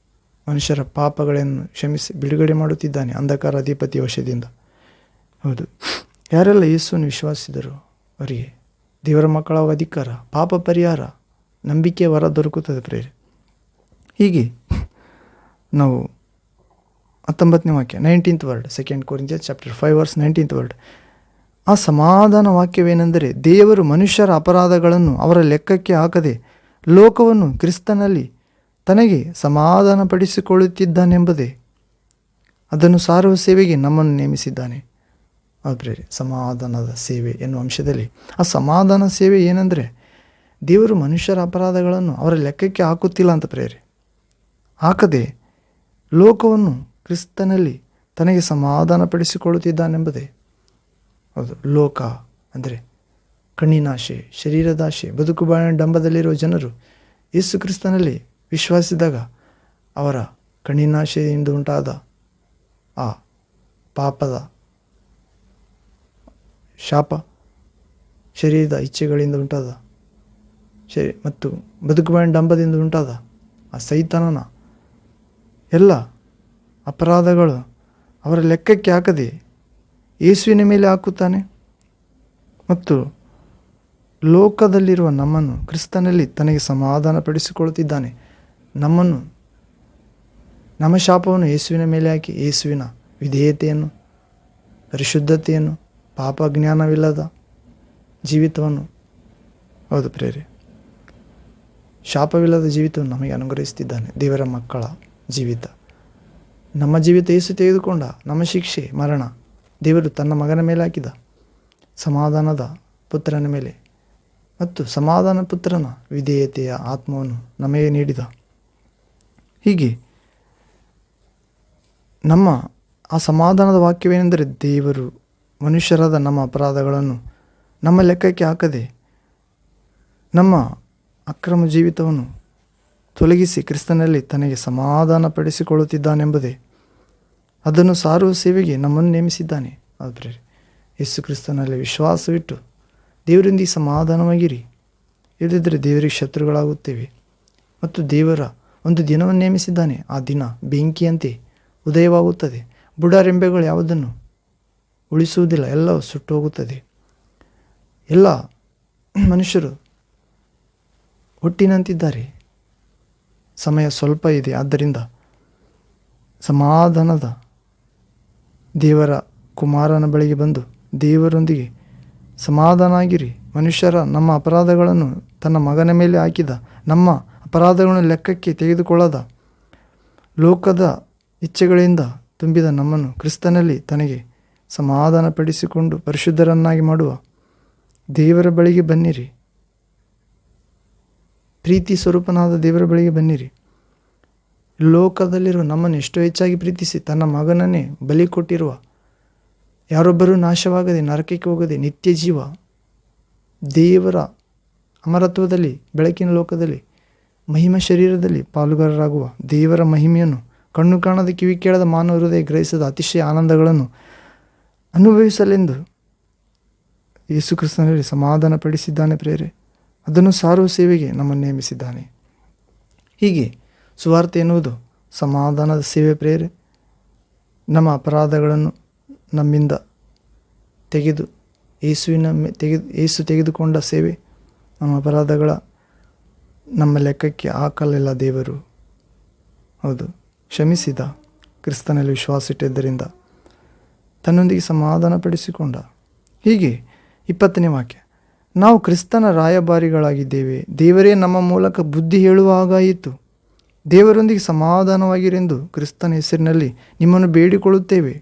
ಮನುಷ್ಯರ ಪಾಪಗಳನ್ನು ಕ್ಷಮಿಸಿ ಬಿಡುಗಡೆ ಮಾಡುತ್ತಿದ್ದಾನೆ ಅಂಧಕಾರ ಅಧಿಪತಿ ವಶದಿಂದ. ಹೌದು, ಯಾರೆಲ್ಲ ಯೇಸುವನ್ನು ವಿಶ್ವಾಸಿಸಿದರು ಅವರಿಗೆ ದೇವರ ಮಕ್ಕಳಾಗುವ ಅಧಿಕಾರ, ಪಾಪ ಪರಿಹಾರ, ನಂಬಿಕೆ ವರ ದೊರಕುತ್ತದೆ ಪ್ರೇರೆ. ಹೀಗೆ ನಾವು 19ನೇ ವಾಕ್ಯ 19th word, 2 Corinthians chapter 5 verse 19th word. ಆ ಸಮಾಧಾನ ವಾಕ್ಯವೇನೆಂದರೆ, ದೇವರು ಮನುಷ್ಯರ ಅಪರಾಧಗಳನ್ನು ಅವರ ಲೆಕ್ಕಕ್ಕೆ ಹಾಕದೆ ಲೋಕವನ್ನು ಕ್ರಿಸ್ತನಲ್ಲಿ ತನಗೆ ಸಮಾಧಾನಪಡಿಸಿಕೊಳ್ಳುತ್ತಿದ್ದಾನೆಂಬುದೇ. ಅದನ್ನು ಸಾರುವ ಸೇವೆಗೆ ನಮ್ಮನ್ನು ನೇಮಿಸಿದ್ದಾನೆ. ಆದರೆ ಸಮಾಧಾನದ ಸೇವೆ ಎನ್ನುವ ಅಂಶದಲ್ಲಿ ಆ ಸಮಾಧಾನ ಸೇವೆ ಏನೆಂದರೆ, ದೇವರು ಮನುಷ್ಯರ ಅಪರಾಧಗಳನ್ನು ಅವರ ಲೆಕ್ಕಕ್ಕೆ ಹಾಕುತ್ತಿಲ್ಲ ಅಂತ ಪ್ರೇರೆ, ಹಾಕದೆ ಲೋಕವನ್ನು ಕ್ರಿಸ್ತನಲ್ಲಿ ತನಗೆ ಸಮಾಧಾನಪಡಿಸಿಕೊಳ್ಳುತ್ತಿದ್ದಾನೆಂಬುದೇ. ಹೌದು, ಲೋಕ ಅಂದರೆ ಕಣ್ಣಿನಾಶೆ, ಶರೀರದಾಶೆ, ಬದುಕು ಬಾಳಿನ ಡಂಬದಲ್ಲಿರುವ ಜನರು ಯೇಸು ಕ್ರಿಸ್ತನಲ್ಲಿ ವಿಶ್ವಾಸಿಸಿದಾಗ ಅವರ ಕಣ್ಣಿನಾಶೆಯಿಂದ ಉಂಟಾದ ಆ ಪಾಪದ ಶಾಪ, ಶರೀರದ ಇಚ್ಛೆಗಳಿಂದ ಉಂಟಾದ ಮತ್ತು ಬದುಕು ಬಾಳಿನ ಡಂಬದಿಂದ ಉಂಟಾದ ಆ ಸೈತಾನನ ಎಲ್ಲ ಅಪರಾಧಗಳು ಅವರ ಲೆಕ್ಕಕ್ಕೆ ಹಾಕದೆ ಯೇಸುವಿನ ಮೇಲೆ ಹಾಕುತ್ತಾನೆ ಮತ್ತು ಲೋಕದಲ್ಲಿರುವ ನಮ್ಮನ್ನು ಕ್ರಿಸ್ತನಲ್ಲಿ ತನಗೆ ಸಮಾಧಾನಪಡಿಸಿಕೊಳ್ಳುತ್ತಿದ್ದಾನೆ. ನಮ್ಮ ಶಾಪವನ್ನು ಯೇಸುವಿನ ಮೇಲೆ ಹಾಕಿ ಯೇಸುವಿನ ವಿಧೇಯತೆಯನ್ನು, ಪರಿಶುದ್ಧತೆಯನ್ನು, ಪಾಪ ಜ್ಞಾನವಿಲ್ಲದ ಜೀವಿತವನ್ನು, ಹೌದು ಪ್ರೇರೆ, ಶಾಪವಿಲ್ಲದ ಜೀವಿತವನ್ನು ನಮಗೆ ಅನುಗ್ರಹಿಸುತ್ತಿದ್ದಾನೆ. ದೇವರ ಮಕ್ಕಳ ಜೀವಿತ, ನಮ್ಮ ಜೀವಿತ ಯೇಸು ತೆಗೆದುಕೊಂಡ ನಮ್ಮ ಶಿಕ್ಷೆ ಮರಣ ದೇವರು ತನ್ನ ಮಗನ ಮೇಲೆ ಹಾಕಿದ ಸಮಾಧಾನದ ಪುತ್ರನ ಮೇಲೆ ಮತ್ತು ಸಮಾಧಾನ ಪುತ್ರನ ವಿಧೇಯತೆಯ ಆತ್ಮವನ್ನು ನಮಗೆ ನೀಡಿದ. ಹೀಗೆ ನಮ್ಮ ಆ ಸಮಾಧಾನದ ವಾಕ್ಯವೇನೆಂದರೆ, ದೇವರು ಮನುಷ್ಯರಾದ ನಮ್ಮ ಅಪರಾಧಗಳನ್ನು ನಮ್ಮ ಲೆಕ್ಕಕ್ಕೆ ಹಾಕದೆ ನಮ್ಮ ಅಕ್ರಮ ಜೀವಿತವನ್ನು ತೊಲಗಿಸಿ ಕ್ರಿಸ್ತನಲ್ಲಿ ತನಗೆ ಸಮಾಧಾನಪಡಿಸಿಕೊಳ್ಳುತ್ತಿದ್ದಾನೆಂಬುದೇ. ಅದನ್ನು ಸಾರುವ ಸೇವೆಗೆ ನಮ್ಮನ್ನು ನೇಮಿಸಿದ್ದಾನೆ. ಆದರೆ ಯೇಸು ಕ್ರಿಸ್ತನಲ್ಲಿ ವಿಶ್ವಾಸವಿಟ್ಟು ದೇವರೊಂದಿಗೆ ಸಮಾಧಾನವಾಗಿರಿ, ಇಲ್ಲದಿದ್ದರೆ ದೇವರಿಗೆ ಶತ್ರುಗಳಾಗುತ್ತೇವೆ. ಮತ್ತು ದೇವರ ಒಂದು ದಿನವನ್ನು ನೇಮಿಸಿದ್ದಾನೆ. ಆ ದಿನ ಬೆಂಕಿಯಂತೆ ಉದಯವಾಗುತ್ತದೆ. ಬುಡರೆಂಬೆಗಳು ಯಾವುದನ್ನು ಉಳಿಸುವುದಿಲ್ಲ, ಎಲ್ಲವೂ ಸುಟ್ಟು ಹೋಗುತ್ತದೆ. ಎಲ್ಲ ಮನುಷ್ಯರು ಒಟ್ಟಿನಂತಿದ್ದಾರೆ. ಸಮಯ ಸ್ವಲ್ಪ ಇದೆ. ಆದ್ದರಿಂದ ಸಮಾಧಾನದ ದೇವರ ಕುಮಾರನ ಬಳಿಗೆ ಬಂದು ದೇವರೊಂದಿಗೆ ಸಮಾಧಾನ ಆಗಿರಿ. ಮನುಷ್ಯರ ನಮ್ಮ ಅಪರಾಧಗಳನ್ನು ತನ್ನ ಮಗನ ಮೇಲೆ ಹಾಕಿದ, ನಮ್ಮ ಅಪರಾಧಗಳನ್ನು ಲೆಕ್ಕಕ್ಕೆ ತೆಗೆದುಕೊಳ್ಳದ, ಲೋಕದ ಇಚ್ಛೆಗಳಿಂದ ತುಂಬಿದ ನಮ್ಮನ್ನು ಕ್ರಿಸ್ತನಲ್ಲಿ ತನಗೆ ಸಮಾಧಾನಪಡಿಸಿಕೊಂಡು ಪರಿಶುದ್ಧರನ್ನಾಗಿ ಮಾಡುವ ದೇವರ ಬಳಿಗೆ ಬನ್ನಿರಿ. ಪ್ರೀತಿ ಸ್ವರೂಪನಾದ ದೇವರ ಬಳಿಗೆ ಬನ್ನಿರಿ. ಲೋಕದಲ್ಲಿರುವ ನಮ್ಮನ್ನು ಎಷ್ಟೋ ಹೆಚ್ಚಾಗಿ ಪ್ರೀತಿಸಿ ತನ್ನ ಮಗನನ್ನೇ ಬಲಿ ಕೊಟ್ಟಿರುವ, ಯಾರೊಬ್ಬರೂ ನಾಶವಾಗದೆ ನರಕಕ್ಕೆ ಹೋಗದೆ ನಿತ್ಯ ಜೀವ, ದೇವರ ಅಮರತ್ವದಲ್ಲಿ ಬೆಳಕಿನ ಲೋಕದಲ್ಲಿ ಮಹಿಮ ಶರೀರದಲ್ಲಿ ಪಾಲುಗಾರರಾಗುವ, ದೇವರ ಮಹಿಮೆಯನ್ನು ಕಣ್ಣು ಕಾಣದ ಕಿವಿ ಕೇಳದ ಮಾನವ ಹೃದಯ ಗ್ರಹಿಸದ ಅತಿಶಯ ಆನಂದಗಳನ್ನು ಅನುಭವಿಸಲೆಂದು ಯೇಸು ಕ್ರಿಸ್ತನಲ್ಲಿ ಸಮಾಧಾನಪಡಿಸಿದ್ದಾನೆ ಪ್ರೇರೆ. ಅದನ್ನು ಸಾರುವ ಸೇವೆಗೆ ನಮ್ಮನ್ನು ನೇಮಿಸಿದ್ದಾನೆ. ಹೀಗೆ ಸುವಾರ್ತೆ ಎನ್ನುವುದು ಸಮಾಧಾನದ ಸೇವೆ ಪ್ರೇರೆ. ನಮ್ಮ ಅಪರಾಧಗಳನ್ನು ನಮ್ಮಿಂದ ತೆಗೆದು ಯೇಸು ತೆಗೆದುಕೊಂಡ ಸೇವೆ. ನಮ್ಮ ಅಪರಾಧಗಳ ನಮ್ಮ ಲೆಕ್ಕಕ್ಕೆ ಹಾಕಲಿಲ್ಲ ದೇವರು. ಹೌದು, ಕ್ಷಮಿಸಿದ. ಕ್ರಿಸ್ತನಲ್ಲಿ ವಿಶ್ವಾಸ ಇಟ್ಟಿದ್ದರಿಂದ ತನ್ನೊಂದಿಗೆ ಸಮಾಧಾನಪಡಿಸಿಕೊಂಡ. ಹೀಗೆ 20ನೇ ವಾಕ್ಯ, ನಾವು ಕ್ರಿಸ್ತನ ರಾಯಭಾರಿಗಳಾಗಿದ್ದೇವೆ, ದೇವರೇ ನಮ್ಮ ಮೂಲಕ ಬುದ್ಧಿ ಹೇಳುವ ಹಾಗಾಯಿತು. ದೇವರೊಂದಿಗೆ ಸಮಾಧಾನವಾಗಿರೆಂದು ಕ್ರಿಸ್ತನ ಹೆಸರಿನಲ್ಲಿ ನಿಮ್ಮನ್ನು ಬೇಡಿಕೊಳ್ಳುತ್ತೇವೆ.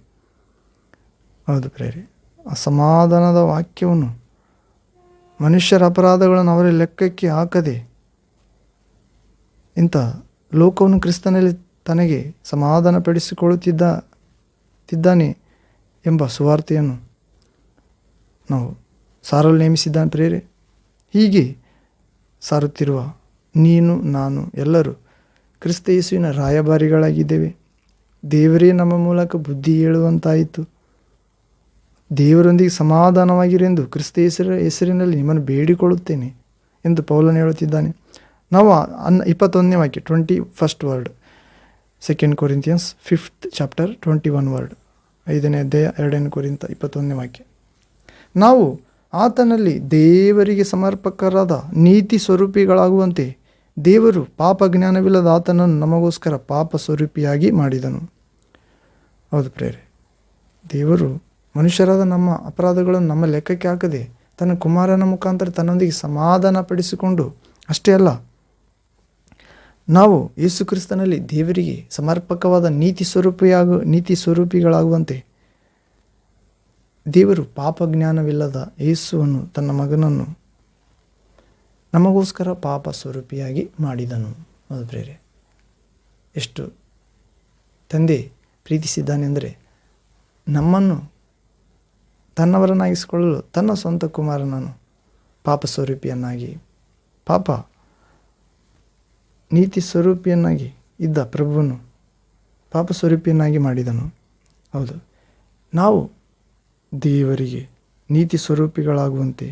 ಹೌದು ಪ್ರೇರೆ, ಆ ಸಮಾಧಾನದ ವಾಕ್ಯವನ್ನು ಮನುಷ್ಯರ ಅಪರಾಧಗಳನ್ನು ಅವರ ಲೆಕ್ಕಕ್ಕೆ ಹಾಕದೆ ಇಂಥ ಲೋಕವನ್ನು ಕ್ರಿಸ್ತನಲ್ಲಿ ತನಗೆ ಸಮಾಧಾನಪಡಿಸಿಕೊಳ್ಳುತ್ತಿದ್ದಾನೆ ಎಂಬ ಸುವಾರ್ತೆಯನ್ನು ನಾವು ಸಾರಲು ನೇಮಿಸಿದ್ದಾನೆ ಪ್ರೇರೆ. ಹೀಗೆ ಸಾರುತ್ತಿರುವ ನೀನು, ನಾನು ಎಲ್ಲರೂ ಕ್ರಿಸ್ತ ಯೇಸುವಿನ ರಾಯಭಾರಿಗಳಾಗಿದ್ದೇವೆ. ದೇವರೇ ನಮ್ಮ ಮೂಲಕ ಬುದ್ಧಿ ಹೇಳುವಂತಾಯಿತು. ದೇವರೊಂದಿಗೆ ಸಮಾಧಾನವಾಗಿರೆಂದು ಕ್ರಿಸ್ತ ಹೆಸರಿನಲ್ಲಿ ನಿಮ್ಮನ್ನು ಬೇಡಿಕೊಳ್ಳುತ್ತೇನೆ ಎಂದು ಪೌಲನು ಹೇಳುತ್ತಿದ್ದಾನೆ. ನಾವು 21ನೇ ವಾಕ್ಯ 21st word, 2 Corinthians 5th chapter 21 word, 5ನೇ ಅಧ್ಯಾಯ 2 ಕೊರಿಂಥ 21ನೇ ವಾಕ್ಯ. ನಾವು ಆತನಲ್ಲಿ ದೇವರಿಗೆ ಸಮರ್ಪಕರಾದ ನೀತಿ ಸ್ವರೂಪಿಗಳಾಗುವಂತೆ ದೇವರು ಪಾಪ ಜ್ಞಾನವಿಲ್ಲದ ಆತನನ್ನು ನಮಗೋಸ್ಕರ ಪಾಪ ಸ್ವರೂಪಿಯಾಗಿ ಮಾಡಿದನು. ಹೌದು ಪ್ರೇರೆ, ದೇವರು ಮನುಷ್ಯರಾದ ನಮ್ಮ ಅಪರಾಧಗಳನ್ನು ನಮ್ಮ ಲೆಕ್ಕಕ್ಕೆ ಹಾಕದೆ ತನ್ನ ಕುಮಾರನ ಮುಖಾಂತರ ತನ್ನೊಂದಿಗೆ ಸಮಾಧಾನ ಪಡಿಸಿಕೊಂಡು, ಅಷ್ಟೇ ಅಲ್ಲ, ನಾವು ಯೇಸು ಕ್ರಿಸ್ತನಲ್ಲಿ ದೇವರಿಗೆ ಸಮರ್ಪಕವಾದ ನೀತಿ ಸ್ವರೂಪಿಗಳಾಗುವಂತೆ ದೇವರು ಪಾಪ ಜ್ಞಾನವಿಲ್ಲದ ಯೇಸುವನ್ನು ತನ್ನ ಮಗನನ್ನು ನಮಗೋಸ್ಕರ ಪಾಪ ಸ್ವರೂಪಿಯಾಗಿ ಮಾಡಿದನು. ಹೌದು ಪ್ರೇರೆ, ಎಷ್ಟು ತಂದೆ ಪ್ರೀತಿಸಿದ್ದಾನೆ ಅಂದರೆ ನಮ್ಮನ್ನು ತನ್ನವರನ್ನಾಗಿಸಿಕೊಳ್ಳಲು ತನ್ನ ಸ್ವಂತ ಕುಮಾರನನ್ನು ಪಾಪ ಸ್ವರೂಪಿಯನ್ನಾಗಿ, ಪಾಪ ನೀತಿ ಸ್ವರೂಪಿಯನ್ನಾಗಿ ಇದ್ದ ಪ್ರಭುವನ್ನು ಪಾಪ ಸ್ವರೂಪಿಯನ್ನಾಗಿ ಮಾಡಿದನು. ಹೌದು, ನಾವು ದೇವರಿಗೆ ನೀತಿ ಸ್ವರೂಪಿಗಳಾಗುವಂತೆ,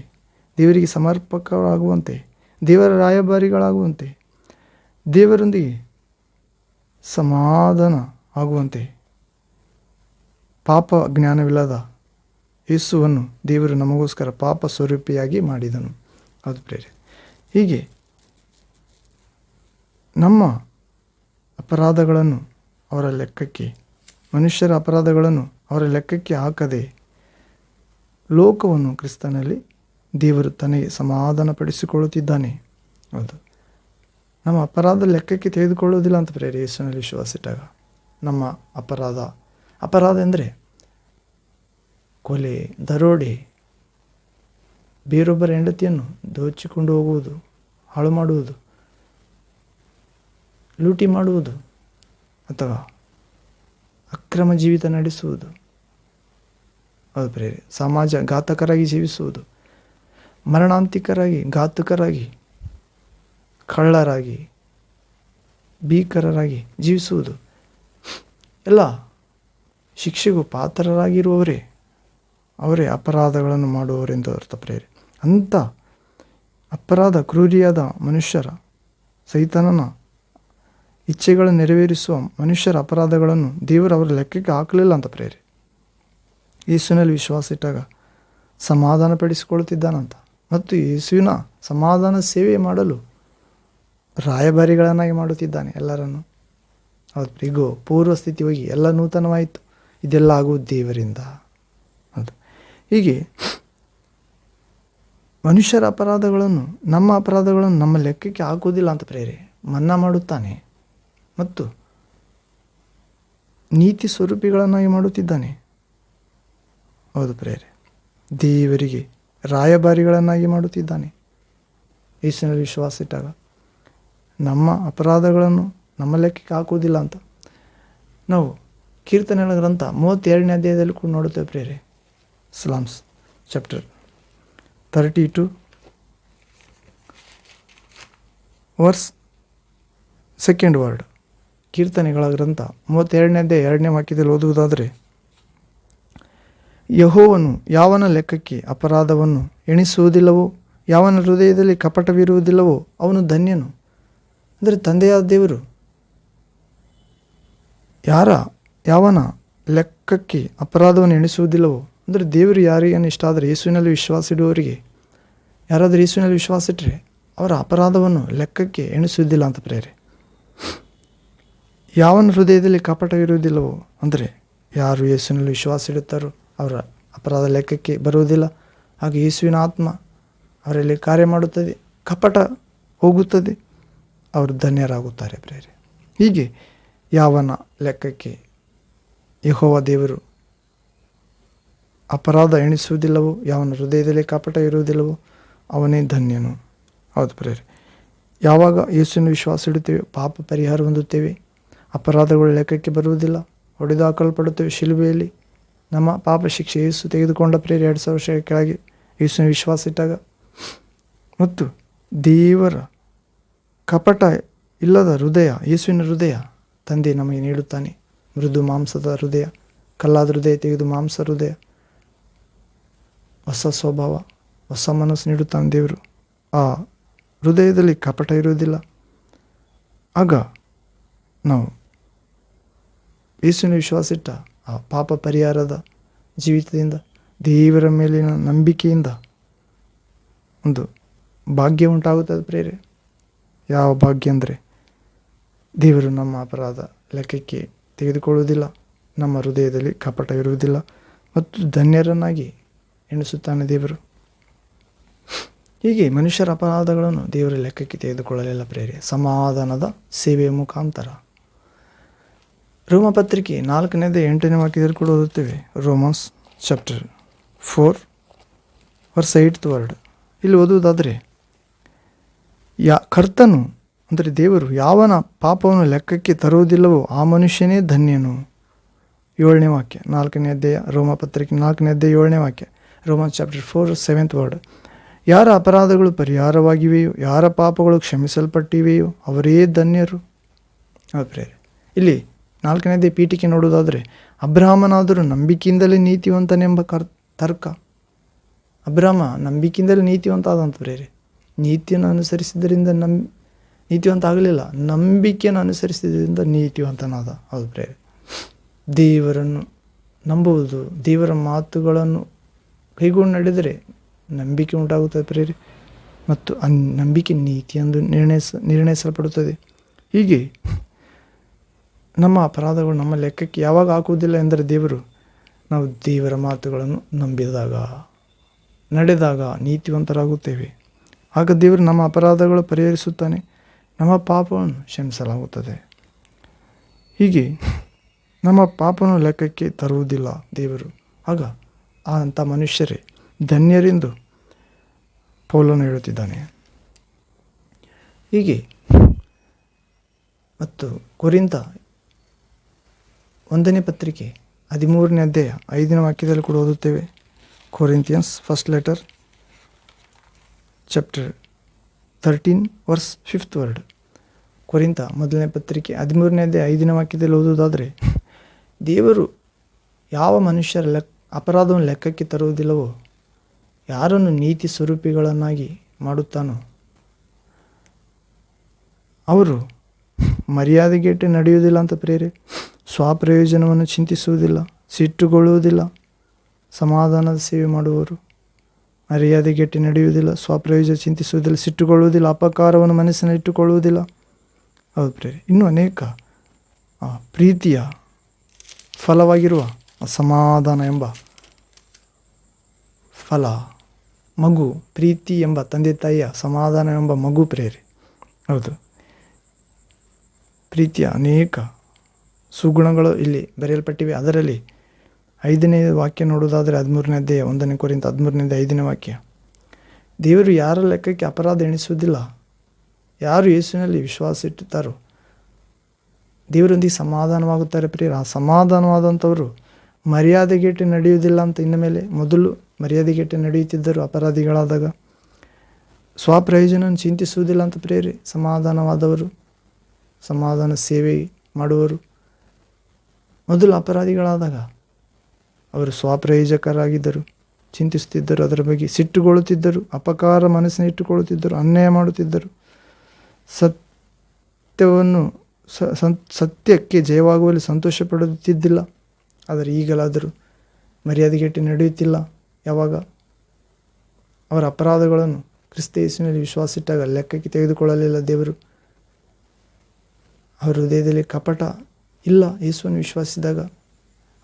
ದೇವರಿಗೆ ಸಮರ್ಪಕರಾಗುವಂತೆ, ದೇವರ ರಾಯಭಾರಿಗಳಾಗುವಂತೆ, ದೇವರೊಂದಿಗೆ ಸಮಾಧಾನ ಆಗುವಂತೆ ಪಾಪ ಜ್ಞಾನವಿಲ್ಲದ ಯೇಸುವನ್ನು ದೇವರು ನಮಗೋಸ್ಕರ ಪಾಪ ಸ್ವರೂಪಿಯಾಗಿ ಮಾಡಿದನು. ಅದು ಪ್ರೇರೆ, ಹೀಗೆ ನಮ್ಮ ಅಪರಾಧಗಳನ್ನು ಅವರ ಲೆಕ್ಕಕ್ಕೆ, ಮನುಷ್ಯರ ಅಪರಾಧಗಳನ್ನು ಅವರ ಲೆಕ್ಕಕ್ಕೆ ಹಾಕದೆ ಲೋಕವನ್ನು ಕ್ರಿಸ್ತನಲ್ಲಿ ದೇವರು ತನಗೆ ಸಮಾಧಾನಪಡಿಸಿಕೊಳ್ಳುತ್ತಿದ್ದಾನೆ. ಹೌದು, ನಮ್ಮ ಅಪರಾಧ ಲೆಕ್ಕಕ್ಕೆ ತೆಗೆದುಕೊಳ್ಳುವುದಿಲ್ಲ ಅಂತ ಪ್ರೇರೆ. ಯೇಸುವಿನಲ್ಲಿ ವಿಶ್ವಾಸ ಇಟ್ಟಾಗ ನಮ್ಮ ಅಪರಾಧ ಎಂದರೆ ಕೊಲೆ, ದರೋಡೆ, ಬೇರೊಬ್ಬರ ಹೆಂಡತಿಯನ್ನು ದೋಚಿಕೊಂಡು ಹೋಗುವುದು, ಹಾಳು ಮಾಡುವುದು, ಲೂಟಿ ಮಾಡುವುದು, ಅಥವಾ ಅಕ್ರಮ ಜೀವಿತ ನಡೆಸುವುದು. ಅದು ಪ್ರೇರೆ, ಸಮಾಜ ಘಾತಕರಾಗಿ ಜೀವಿಸುವುದು, ಮರಣಾಂತಿಕರಾಗಿ, ಘಾತಕರಾಗಿ, ಕಳ್ಳರಾಗಿ, ಭೀಕರರಾಗಿ ಜೀವಿಸುವುದು ಎಲ್ಲ ಶಿಕ್ಷೆಗೂ ಅವರೇ ಅಪರಾಧಗಳನ್ನು ಮಾಡುವವರೆಂದು ಅರ್ಥ ಪ್ರೇರೆ. ಅಂಥ ಅಪರಾಧ ಕ್ರೂರಿಯಾದ ಮನುಷ್ಯರ, ಸೈತಾನನ ಇಚ್ಛೆಗಳನ್ನು ನೆರವೇರಿಸುವ ಮನುಷ್ಯರ ಅಪರಾಧಗಳನ್ನು ದೇವರು ಅವರ ಲೆಕ್ಕಕ್ಕೆ ಹಾಕಲಿಲ್ಲ ಅಂತ ಪ್ರೇರೆ. ಯೇಸುವಿನಲ್ಲಿ ವಿಶ್ವಾಸ ಇಟ್ಟಾಗ ಸಮಾಧಾನ ಪಡಿಸಿಕೊಳ್ಳುತ್ತಿದ್ದಾನಂತ, ಮತ್ತು ಯೇಸುವಿನ ಸಮಾಧಾನ ಸೇವೆ ಮಾಡಲು ರಾಯಭಾರಿಗಳನ್ನಾಗಿ ಮಾಡುತ್ತಿದ್ದಾನೆ ಎಲ್ಲರನ್ನು. ಹೌದು, ಈಗೋ ಪೂರ್ವ ಸ್ಥಿತಿ ಹೋಗಿ ಎಲ್ಲ ನೂತನವಾಯಿತು, ಇದೆಲ್ಲ ಆಗುವುದು ದೇವರಿಂದ. ಅದು ಹೀಗೆ ಮನುಷ್ಯರ ಅಪರಾಧಗಳನ್ನು, ನಮ್ಮ ಅಪರಾಧಗಳನ್ನು ನಮ್ಮ ಲೆಕ್ಕಕ್ಕೆ ಹಾಕುವುದಿಲ್ಲ ಅಂತ ಪ್ರೇರೆ, ಮನ್ನಾ ಮಾಡುತ್ತಾನೆ ಮತ್ತು ನೀತಿ ಸ್ವರೂಪಿಗಳನ್ನಾಗಿ ಮಾಡುತ್ತಿದ್ದಾನೆ. ಹೌದು ಪ್ರೇರೆ, ದೇವರಿಗೆ ರಾಯಭಾರಿಗಳನ್ನಾಗಿ ಮಾಡುತ್ತಿದ್ದಾನೆ. ಯೇಸುವಿನಲ್ಲಿ ವಿಶ್ವಾಸ ಇಟ್ಟಾಗ ನಮ್ಮ ಅಪರಾಧಗಳನ್ನು ನಮ್ಮ ಲೆಕ್ಕಕ್ಕೆ ಹಾಕುವುದಿಲ್ಲ ಅಂತ ನಾವು ಕೀರ್ತನೆಗಳ ಗ್ರಂಥ 32ನೇ ಅಧ್ಯಾಯದಲ್ಲಿ ಕೂಡ ನೋಡುತ್ತೇವೆ ಪ್ರೇರೆ. Psalms chapter 32 verse 2nd word. ಕೀರ್ತನೆಗಳ ಗ್ರಂಥ 32ನೇ ಅಧ್ಯಾಯ 2ನೇ ವಾಕ್ಯದಲ್ಲಿ ಓದುವುದಾದರೆ, ಯೆಹೋವನು ಯಾವನ ಲೆಕ್ಕಕ್ಕೆ ಅಪರಾಧವನ್ನು ಎಣಿಸುವುದಿಲ್ಲವೋ, ಯಾವನ ಹೃದಯದಲ್ಲಿ ಕಪಟವಿರುವುದಿಲ್ಲವೋ ಅವನು ಧನ್ಯನು. ಅಂದರೆ ತಂದೆಯಾದ ದೇವರು ಯಾವನ ಲೆಕ್ಕಕ್ಕೆ ಅಪರಾಧವನ್ನು ಎಣಿಸುವುದಿಲ್ಲವೋ, ಅಂದರೆ ದೇವರು ಯಾರಿಗೇನು ಇಷ್ಟ ಆದರೆ ಯೇಸುವಿನಲ್ಲಿ ವಿಶ್ವಾಸ ಇಡುವವರಿಗೆ, ಯಾರಾದರೂ ಯೇಸುವಿನಲ್ಲಿ ವಿಶ್ವಾಸ ಇಟ್ಟರೆ ಅವರ ಅಪರಾಧವನ್ನು ಲೆಕ್ಕಕ್ಕೆ ಎಣಿಸುವುದಿಲ್ಲ ಅಂತ ಪ್ರೇರೆ. ಯಾವನ ಹೃದಯದಲ್ಲಿ ಕಪಟವಿರುವುದಿಲ್ಲವೋ, ಅಂದರೆ ಯಾರು ಯೇಸುವಿನಲ್ಲಿ ವಿಶ್ವಾಸ ಇಡುತ್ತಾರೋ ಅವರ ಅಪರಾಧ ಲೆಕ್ಕಕ್ಕೆ ಬರುವುದಿಲ್ಲ. ಹಾಗೆ ಯೇಸುವಿನ ಆತ್ಮ ಅವರಲ್ಲಿ ಕಾರ್ಯ ಮಾಡುತ್ತದೆ, ಕಪಟ ಹೋಗುತ್ತದೆ, ಅವರು ಧನ್ಯರಾಗುತ್ತಾರೆ ಪ್ರೇರೆ. ಹೀಗೆ ಯಾವನ ಲೆಕ್ಕಕ್ಕೆ ಯೆಹೋವ ದೇವರು ಅಪರಾಧ ಎಣಿಸುವುದಿಲ್ಲವೋ, ಯಾವನ ಹೃದಯದಲ್ಲಿ ಕಪಟ ಇರುವುದಿಲ್ಲವೋ ಅವನೇ ಧನ್ಯನು. ಹೌದು ಪ್ರೇರೆ, ಯಾವಾಗ ಯೇಸುವಿನ ವಿಶ್ವಾಸ ಇಡುತ್ತೇವೆ ಪಾಪ ಪರಿಹಾರ ಹೊಂದುತ್ತೇವೆ, ಅಪರಾಧಗಳು ಲೆಕ್ಕಕ್ಕೆ ಬರುವುದಿಲ್ಲ, ಹೊಡೆದು ಹಾಕಲ್ಪಡುತ್ತೇವೆ ಶಿಲುಬೆಯಲ್ಲಿ. ನಮ್ಮ ಪಾಪ ಶಿಕ್ಷೆ ಯೇಸು ತೆಗೆದುಕೊಂಡ ಪ್ರೇರೆ 2000 ವರ್ಷಗಳ ಕೆಳಗೆ ಯೇಸುವಿನ ವಿಶ್ವಾಸ ಇಟ್ಟಾಗ, ಮತ್ತು ದೇವರ ಕಪಟ ಇಲ್ಲದ ಹೃದಯ, ಯೇಸುವಿನ ಹೃದಯ ತಂದೆ ನಮಗೆ ನೀಡುತ್ತಾನೆ. ಮೃದು ಮಾಂಸದ ಹೃದಯ, ಕಲ್ಲಾದ ಹೃದಯ ತೆಗೆದು ಮಾಂಸ ಹೃದಯ, ಹೊಸ ಸ್ವಭಾವ, ಹೊಸ ಮನಸ್ಸು ನೀಡುತ್ತಾನೆ ದೇವರು. ಆ ಹೃದಯದಲ್ಲಿ ಕಪಟ ಇರುವುದಿಲ್ಲ. ಆಗ ನಾವು ಯೇಸುವಿನ ವಿಶ್ವಾಸಿಟ್ಟ ಆ ಪಾಪ ಪರಿಹಾರದ ಜೀವಿತದಿಂದ, ದೇವರ ಮೇಲಿನ ನಂಬಿಕೆಯಿಂದ ಒಂದು ಭಾಗ್ಯ ಉಂಟಾಗುತ್ತದೆ ಪ್ರೇರೆ. ಯಾವ ಭಾಗ್ಯ ಅಂದರೆ, ದೇವರು ನಮ್ಮ ಅಪರಾಧ ಲೆಕ್ಕಕ್ಕೆ ತೆಗೆದುಕೊಳ್ಳುವುದಿಲ್ಲ, ನಮ್ಮ ಹೃದಯದಲ್ಲಿ ಕಪಟ ಇರುವುದಿಲ್ಲ ಮತ್ತು ಧನ್ಯರನ್ನಾಗಿ ಎಣಿಸುತ್ತಾನೆ ದೇವರು. ಹೀಗೆ ಮನುಷ್ಯರ ಅಪರಾಧಗಳನ್ನು ದೇವರ ಲೆಕ್ಕಕ್ಕೆ ತೆಗೆದುಕೊಳ್ಳಲಿಲ್ಲ ಪ್ರೇರೆ, ಸಮಾಧಾನದ ಸೇವೆಯ ಮುಖಾಂತರ. ರೋಮಪತ್ರಿಕೆ 4:8 ವಾಕ್ಯದಲ್ಲಿ ಕೂಡ ಓದುತ್ತೇವೆ. ರೋಮನ್ಸ್ ಚಾಪ್ಟರ್ 4 ವರ್ಸ್ 8 ಇಲ್ಲಿ ಓದುವುದಾದರೆ, ಕರ್ತನು ಅಂದರೆ ದೇವರು ಯಾವನ ಪಾಪವನ್ನು ಲೆಕ್ಕಕ್ಕೆ ತರುವುದಿಲ್ಲವೋ ಆ ಮನುಷ್ಯನೇ ಧನ್ಯನು. 7ನೇ ವಾಕ್ಯ, 4ನೇ ಅಧ್ಯಾಯ, ರೋಮಪತ್ರಿಕೆ 4ನೇ ಅಧ್ಯಾಯ 7ನೇ ವಾಕ್ಯ. ರೋಮನ್ಸ್ ಚಾಪ್ಟರ್ 4 7 ಯಾರ ಅಪರಾಧಗಳು ಪರಿಹಾರವಾಗಿವೆಯೋ, ಯಾರ ಪಾಪಗಳು ಕ್ಷಮಿಸಲ್ಪಟ್ಟಿವೆಯೋ ಅವರೇ ಧನ್ಯರು. ಪ್ರೇರೆ, ಇಲ್ಲಿ 4ನೇ ಅಧ್ಯಾಯ ಪೀಠಿಕೆ ನೋಡುವುದಾದರೆ, ಅಬ್ರಹಾಮನಾದರೂ ನಂಬಿಕೆಯಿಂದಲೇ ನೀತಿವಂತನೆಂಬ ತರ್ಕ. ಅಬ್ರಹಾಮ ನಂಬಿಕೆಯಿಂದಲೇ ನೀತಿವಂತ ಆದಂತ ಪ್ರೇರೆ. ನೀತಿಯನ್ನು ಅನುಸರಿಸಿದ್ದರಿಂದ ನೀತಿವಂತ ಆಗಲಿಲ್ಲ, ನಂಬಿಕೆಯನ್ನು ಅನುಸರಿಸಿದ್ದರಿಂದ ನೀತಿವಂತನಾದ. ಹೌದು ಪ್ರೇರೆ, ದೇವರನ್ನು ನಂಬುವುದು, ದೇವರ ಮಾತುಗಳನ್ನು ಕೈಗೊಂಡು ನಡೆದರೆ ನಂಬಿಕೆ ಉಂಟಾಗುತ್ತದೆ ಪ್ರೇರೆ, ಮತ್ತು ಆ ನಂಬಿಕೆ ನೀತಿಯೆಂದು ನಿರ್ಣಯಿಸಲ್ಪಡುತ್ತದೆ. ಹೀಗೆ ನಮ್ಮ ಅಪರಾಧಗಳು ನಮ್ಮ ಲೆಕ್ಕಕ್ಕೆ ಯಾವಾಗ ಹಾಕುವುದಿಲ್ಲ ಎಂದರೆ, ನಾವು ದೇವರ ಮಾತುಗಳನ್ನು ನಂಬಿದಾಗ, ನಡೆದಾಗ ನೀತಿವಂತರಾಗುತ್ತೇವೆ. ಆಗ ದೇವರು ನಮ್ಮ ಅಪರಾಧಗಳು ಪರಿಹರಿಸುತ್ತಾನೆ, ನಮ್ಮ ಪಾಪವನ್ನು ಕ್ಷಮಿಸಲಾಗುತ್ತದೆ. ಹೀಗೆ ನಮ್ಮ ಪಾಪವನ್ನು ಲೆಕ್ಕಕ್ಕೆ ತರುವುದಿಲ್ಲ ದೇವರು. ಆಗ ಅಂಥ ಮನುಷ್ಯರೇ ಧನ್ಯರೆಂದು ಪೌಲನು ಹೇಳುತ್ತಿದ್ದಾನೆ. ಹೀಗೆ ಮತ್ತು ಕೊರಿಂಥ 1ನೇ ಪತ್ರಿಕೆ 13ನೇ ಅಧ್ಯಾಯ 5ನೇ ವಾಕ್ಯದಲ್ಲಿ ಕೂಡ ಓದುತ್ತೇವೆ. Corinthians first letter chapter 13 verse 5 ಕೊರಿಂಥ 1ನೇ ಪತ್ರಿಕೆ 13ನೇ ಅಧ್ಯಾಯ 5ನೇ ವಾಕ್ಯದಲ್ಲಿ ಓದುವುದಾದರೆ, ದೇವರು ಯಾವ ಮನುಷ್ಯರ ಅಪರಾಧವನ್ನು ಲೆಕ್ಕಕ್ಕೆ ತರುವುದಿಲ್ಲವೋ, ಯಾರನ್ನು ನೀತಿ ಸ್ವರೂಪಿಗಳನ್ನಾಗಿ ಮಾಡುತ್ತಾನೋ ಅವರು ಮರ್ಯಾದೆಗೆಟ್ಟು ನಡೆಯುವುದಿಲ್ಲ ಅಂತ ಪ್ರೇರೆ. ಸ್ವಪ್ರಯೋಜನವನ್ನು ಚಿಂತಿಸುವುದಿಲ್ಲ, ಸಿಟ್ಟುಗೊಳ್ಳುವುದಿಲ್ಲ, ಸಮಾಧಾನದ ಸೇವೆ ಮಾಡುವವರು. ಮರ್ಯಾದೆಗೆಟ್ಟು ನಡೆಯುವುದಿಲ್ಲ, ಸ್ವಪ್ರಯೋಜನ ಚಿಂತಿಸುವುದಿಲ್ಲ, ಸಿಟ್ಟುಗೊಳ್ಳುವುದಿಲ್ಲ, ಅಪಕಾರವನ್ನು ಮನಸ್ಸಿನಲ್ಲಿ ಇಟ್ಟುಕೊಳ್ಳುವುದಿಲ್ಲ. ಹೌದು ಪ್ರೇರೆ, ಇನ್ನೂ ಅನೇಕ ಪ್ರೀತಿಯ ಫಲವಾಗಿರುವ ಸಮಾಧಾನ ಎಂಬ ಫಲ, ಮಗು, ಪ್ರೀತಿ ಎಂಬ ತಂದೆ ತಾಯಿಯ ಸಮಾಧಾನ ಎಂಬ ಮಗು ಪ್ರೇರೆ. ಹೌದು, ಪ್ರೀತಿಯ ಅನೇಕ ಸುಗುಣಗಳು ಇಲ್ಲಿ ಬರೆಯಲ್ಪಟ್ಟಿವೆ. ಅದರಲ್ಲಿ 5ನೇ ವಾಕ್ಯ ನೋಡುವುದಾದರೆ 13ನೇ ಅಧ್ಯಾಯ 1ನೇ ಕೊರಿಂಥ 13ನೇ ಅಧ್ಯಾಯ 5ನೇ ವಾಕ್ಯ, ದೇವರು ಯಾರ ಲೆಕ್ಕಕ್ಕೆ ಅಪರಾಧ ಎಣಿಸುವುದಿಲ್ಲ. ಯಾರು ಯೇಸುವಿನಲ್ಲಿ ವಿಶ್ವಾಸ ಇಟ್ಟುತ್ತಾರೋ ದೇವರೊಂದಿಗೆ ಸಮಾಧಾನವಾಗುತ್ತಾರೆ ಪ್ರಿಯರ. ಆ ಸಮಾಧಾನವಾದಂಥವರು ಮರ್ಯಾದೆಗೆಟ್ಟು ನಡೆಯುವುದಿಲ್ಲ ಅಂತ. ಇನ್ನು ಮೇಲೆ ಮೊದಲು ಮರ್ಯಾದೆಗೆಟ್ಟು ನಡೆಯುತ್ತಿದ್ದರು ಅಪರಾಧಿಗಳಾದಾಗ. ಸ್ವಪ್ರಯೋಜನ ಚಿಂತಿಸುವುದಿಲ್ಲ ಅಂತ ಪ್ರೇರೆ. ಸಮಾಧಾನವಾದವರು, ಸಮಾಧಾನ ಸೇವೆ ಮಾಡುವರು. ಮೊದಲು ಅಪರಾಧಿಗಳಾದಾಗ ಅವರು ಸ್ವಪ್ರಯೋಜಕರಾಗಿದ್ದರು, ಚಿಂತಿಸುತ್ತಿದ್ದರು, ಅದರ ಬಗ್ಗೆ ಸಿಟ್ಟುಗೊಳ್ಳುತ್ತಿದ್ದರು, ಅಪಕಾರ ಮನಸ್ಸಿನ ಇಟ್ಟುಕೊಳ್ಳುತ್ತಿದ್ದರು, ಅನ್ಯಾಯ ಮಾಡುತ್ತಿದ್ದರು, ಸತ್ಯಕ್ಕೆ ಜಯವಾಗುವಲ್ಲಿ ಸಂತೋಷ ಪಡುತ್ತಿದ್ದಿಲ್ಲ. ಆದರೆ ಈಗಲಾದರೂ ಮರ್ಯಾದೆಗೆಟ್ಟು ನಡೆಯುತ್ತಿಲ್ಲ. ಯಾವಾಗ ಅವರ ಅಪರಾಧಗಳನ್ನು ಕ್ರಿಸ್ತ ಯೇಸುವಿನಲ್ಲಿ ವಿಶ್ವಾಸಿಟ್ಟಾಗ ಲೆಕ್ಕಕ್ಕೆ ತೆಗೆದುಕೊಳ್ಳಲಿಲ್ಲ ದೇವರು. ಅವರ ಹೃದಯದಲ್ಲಿ ಕಪಟ ಇಲ್ಲ. ಯೇಸುವನ್ನು ವಿಶ್ವಾಸಿಸಿದಾಗ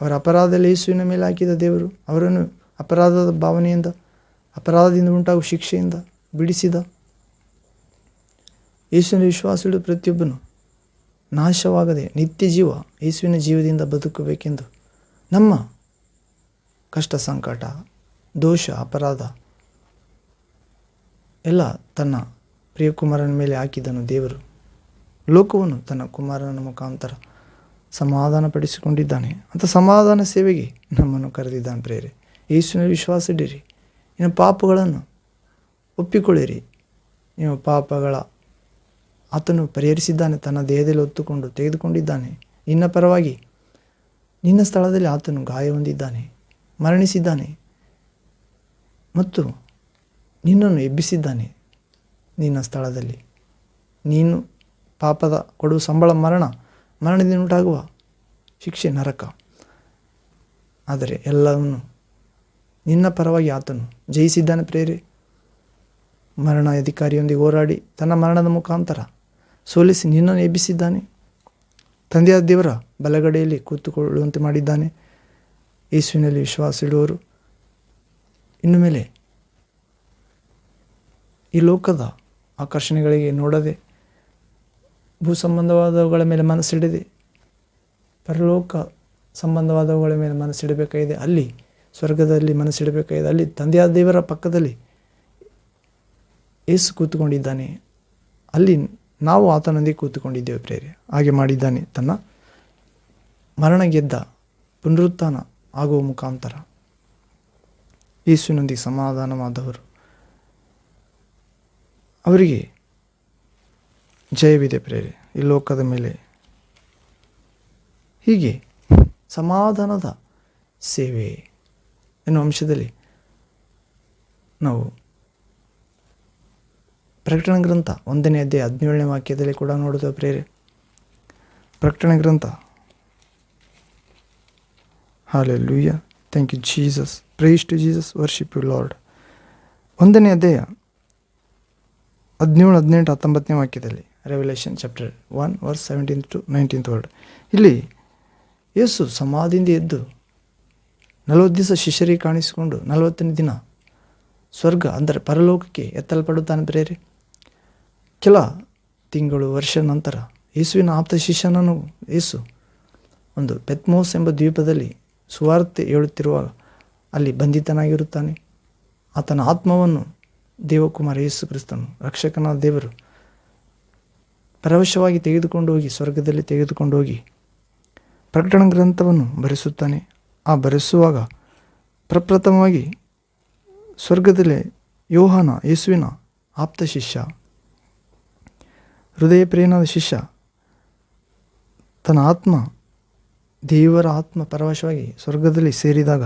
ಅವರ ಅಪರಾಧದಲ್ಲಿ ಯೇಸುವಿನ ಮೇಲೆ ಹಾಕಿದ ದೇವರು ಅವರನ್ನು ಅಪರಾಧದ ಭಾವನೆಯಿಂದ, ಅಪರಾಧದಿಂದ ಉಂಟಾಗುವ ಶಿಕ್ಷೆಯಿಂದ ಬಿಡಿಸಿದ. ಯೇಸುವಿನ ವಿಶ್ವಾಸವಿಡುವ ಪ್ರತಿಯೊಬ್ಬನು ನಾಶವಾಗದೆ ನಿತ್ಯ ಜೀವ, ಯೇಸುವಿನ ಜೀವದಿಂದ ಬದುಕಬೇಕೆಂದು ನಮ್ಮ ಕಷ್ಟ, ಸಂಕಟ, ದೋಷ, ಅಪರಾಧ ಎಲ್ಲ ತನ್ನ ಪ್ರಿಯಕುಮಾರನ ಮೇಲೆ ಹಾಕಿದನು ದೇವರು. ಲೋಕವನ್ನು ತನ್ನ ಕುಮಾರನ ಮುಖಾಂತರ ಸಮಾಧಾನಪಡಿಸಿಕೊಂಡಿದ್ದಾನೆ. ಅಂತ ಸಮಾಧಾನ ಸೇವೆಗೆ ನಮ್ಮನ್ನು ಕರೆದಿದ್ದಾನೆ ಪ್ರೇರೆ. ಯೇಸುವಿನ ವಿಶ್ವಾಸ ಇಡಿರಿ, ನಿಮ್ಮ ಪಾಪಗಳನ್ನು ಒಪ್ಪಿಕೊಳ್ಳಿರಿ. ನಿಮ್ಮ ಪಾಪಗಳ ಆತನು ಪರಿಹರಿಸಿದ್ದಾನೆ, ತನ್ನ ದೇಹದಲ್ಲಿ ಹೊತ್ತುಕೊಂಡು ತೆಗೆದುಕೊಂಡಿದ್ದಾನೆ. ನಿನ್ನ ಪರವಾಗಿ ನಿನ್ನ ಸ್ಥಳದಲ್ಲಿ ಆತನು ಗಾಯ ಹೊಂದಿದ್ದಾನೆ, ಮರಣಿಸಿದ್ದಾನೆ ಮತ್ತು ನಿನ್ನನ್ನು ಎಬ್ಬಿಸಿದ್ದಾನೆ. ನಿನ್ನ ಸ್ಥಳದಲ್ಲಿ. ನೀನು ಪಾಪದ ಕೊಡುವ ಸಂಬಳ ಮರಣ, ಮರಣದಿಂದ ಉಂಟಾಗುವ ಶಿಕ್ಷೆ ನರಕ. ಆದರೆ ಎಲ್ಲವನ್ನು ನಿನ್ನ ಪರವಾಗಿ ಆತನು ಜಯಿಸಿದ್ದಾನೆ ಪ್ರೇರೆ. ಮರಣ ಅಧಿಕಾರಿಯೊಂದಿಗೆ ಹೋರಾಡಿ ತನ್ನ ಮರಣದ ಮುಖಾಂತರ ಸೋಲಿಸಿ ನಿನ್ನನ್ನು ಎಬ್ಬಿಸಿದ್ದಾನೆ. ತಂದೆಯಾದ ದೇವರ ಬಲಗಡೆಯಲ್ಲಿ ಕೂತುಕೊಳ್ಳುವಂತೆ ಮಾಡಿದ್ದಾನೆ. ಯೇಸುವಿನಲ್ಲಿ ವಿಶ್ವಾಸ ಇಡುವವರು ಇನ್ನು ಮೇಲೆ ಈ ಲೋಕದ ಆಕರ್ಷಣೆಗಳಿಗೆ ನೋಡದೆ, ಭೂ ಸಂಬಂಧವಾದವುಗಳ ಮೇಲೆ ಮನಸ್ಸಿಡದೆ ಪರಲೋಕ ಸಂಬಂಧವಾದವುಗಳ ಮೇಲೆ ಮನಸ್ಸಿಡಬೇಕಾಗಿದೆ. ಅಲ್ಲಿ ಸ್ವರ್ಗದಲ್ಲಿ ಮನಸ್ಸಿಡಬೇಕಾಗಿದೆ. ಅಲ್ಲಿ ತಂದೆಯಾದ ದೇವರ ಪಕ್ಕದಲ್ಲಿ ಯೇಸು ಕೂತುಕೊಂಡಿದ್ದಾನೆ. ಅಲ್ಲಿ ನಾವು ಆತನೊಂದಿಗೆ ಕೂತುಕೊಂಡಿದ್ದೇವೆ ಪ್ರೇರೆ. ಹಾಗೆ ಮಾಡಿದ್ದಾನೆ. ತನ್ನ ಮರಣ ಗೆದ್ದ ಪುನರುತ್ಥಾನ ಆಗುವ ಮುಖಾಂತರ ಯೇಸುವಿನೊಂದಿಗೆ ಸಮಾಧಾನವಾದವರು ಅವರಿಗೆ ಜಯವಿದೆ ಪ್ರೇರೆ ಈ ಲೋಕದ ಮೇಲೆ. ಹೀಗೆ ಸಮಾಧಾನದ ಸೇವೆ ಎನ್ನುವ ಅಂಶದಲ್ಲಿ ನಾವು ಪ್ರಕಟಣೆ ಗ್ರಂಥ 1ನೇ ಅಧ್ಯಾಯ 17ನೇ ವಾಕ್ಯದಲ್ಲಿ ಕೂಡ ನೋಡುತ್ತೇವೆ ಪ್ರೇರೆ. ಪ್ರಕಟಣೆ ಗ್ರಂಥ, hallelujah, thank you Jesus, praise to Jesus, worship you Lord. 1ನೇ ಅಧ್ಯಾಯ 17, 18, 19ನೇ ವಾಕ್ಯದಲ್ಲಿ, revelation chapter 1 verse 17 to 19th word. ಇಲ್ಲಿ ಯೇಸು ಸಮಾಧಿಯಿಂದ ಎದ್ದು 40 ದಿವಸ ಶಿಷ್ಯರಿಗೆ ಕಾಣಿಸಿಕೊಂಡು 40ನೇ ದಿನ ಸ್ವರ್ಗ ಅಂದರೆ ಪರಲೋಕಕ್ಕೆ ಎತ್ತಲ್ಪಡುತ್ತಾನೆ ಪ್ರೇರೆ. ಕೆಲ ತಿಂಗಳು ವರ್ಷ ನಂತರ ಯೇಸುವಿನ ಆಪ್ತ ಶಿಷ್ಯನನ್ನು ಯೇಸು ಒಂದು ಪೆತ್ಮೋಸ್ ಎಂಬ ದ್ವೀಪದಲ್ಲಿ ಸುವಾರ್ತೆ ಹೇಳುತ್ತಿರುವಾಗ ಅಲ್ಲಿ ಬಂಧಿತನಾಗಿರುತ್ತಾನೆ. ಆತನ ಆತ್ಮವನ್ನು ದೇವಕುಮಾರ ಯೇಸು ಕ್ರಿಸ್ತನು, ರಕ್ಷಕನಾದ ದೇವರು ಪರವಶವಾಗಿ ತೆಗೆದುಕೊಂಡು ಹೋಗಿ ಸ್ವರ್ಗದಲ್ಲಿ ತೆಗೆದುಕೊಂಡು ಹೋಗಿ ಪ್ರಕಟಣಾ ಗ್ರಂಥವನ್ನು ಬರೆಸುತ್ತಾನೆ. ಆ ಬರೆಸುವಾಗ ಪ್ರಪ್ರಥಮವಾಗಿ ಸ್ವರ್ಗದಲ್ಲಿ ಯೋಹಾನ, ಯೇಸುವಿನ ಆಪ್ತ ಶಿಷ್ಯ, ಹೃದಯ ಪ್ರಿಯನಾದ ಶಿಷ್ಯ, ತನ್ನ ಆತ್ಮ, ದೇವರ ಆತ್ಮ ಪರವಶವಾಗಿ ಸ್ವರ್ಗದಲ್ಲಿ ಸೇರಿದಾಗ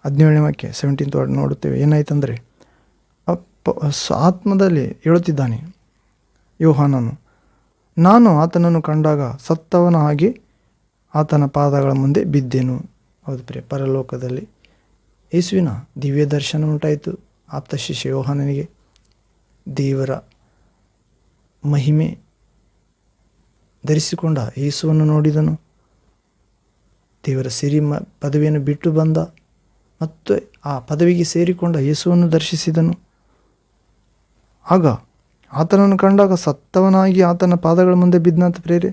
17ನೇ ವಾಕ್ಯ 17th ವರ್ಡ್ ನೋಡುತ್ತೇವೆ. ಏನಾಯ್ತಂದರೆ ಆತ್ಮದಲ್ಲಿ ಹೇಳುತ್ತಿದ್ದಾನೆ ಯೋಹಾನನು, ನಾನು ಆತನನ್ನು ಕಂಡಾಗ ಸತ್ತವನ ಹಾಗೆ ಆತನ ಪಾದಗಳ ಮುಂದೆ ಬಿದ್ದೆನು. ಹೌದು ಪ್ರಿಯ, ಪರಲೋಕದಲ್ಲಿ ಯೇಸುವಿನ ದಿವ್ಯ ದರ್ಶನ ಉಂಟಾಯಿತು ಆಪ್ತ ಶಿಷ್ಯ ಯೋಹಾನನಿಗೆ. ದೇವರ ಮಹಿಮೆ ಧರಿಸಿಕೊಂಡ ಯೇಸುವನ್ನು ನೋಡಿದನು. ದೇವರ ಸಿರಿ ಪದವಿಯನ್ನು ಬಿಟ್ಟು ಬಂದ ಮತ್ತು ಆ ಪದವಿಗೆ ಸೇರಿಕೊಂಡ ಯೇಸುವನ್ನು ದರ್ಶಿಸಿದನು. ಆಗ ಆತನನ್ನು ಕಂಡಾಗ ಸತ್ತವನಾಗಿ ಆತನ ಪಾದಗಳ ಮುಂದೆ ಬಿದ್ದನಂತ ಪ್ರೇರೆ.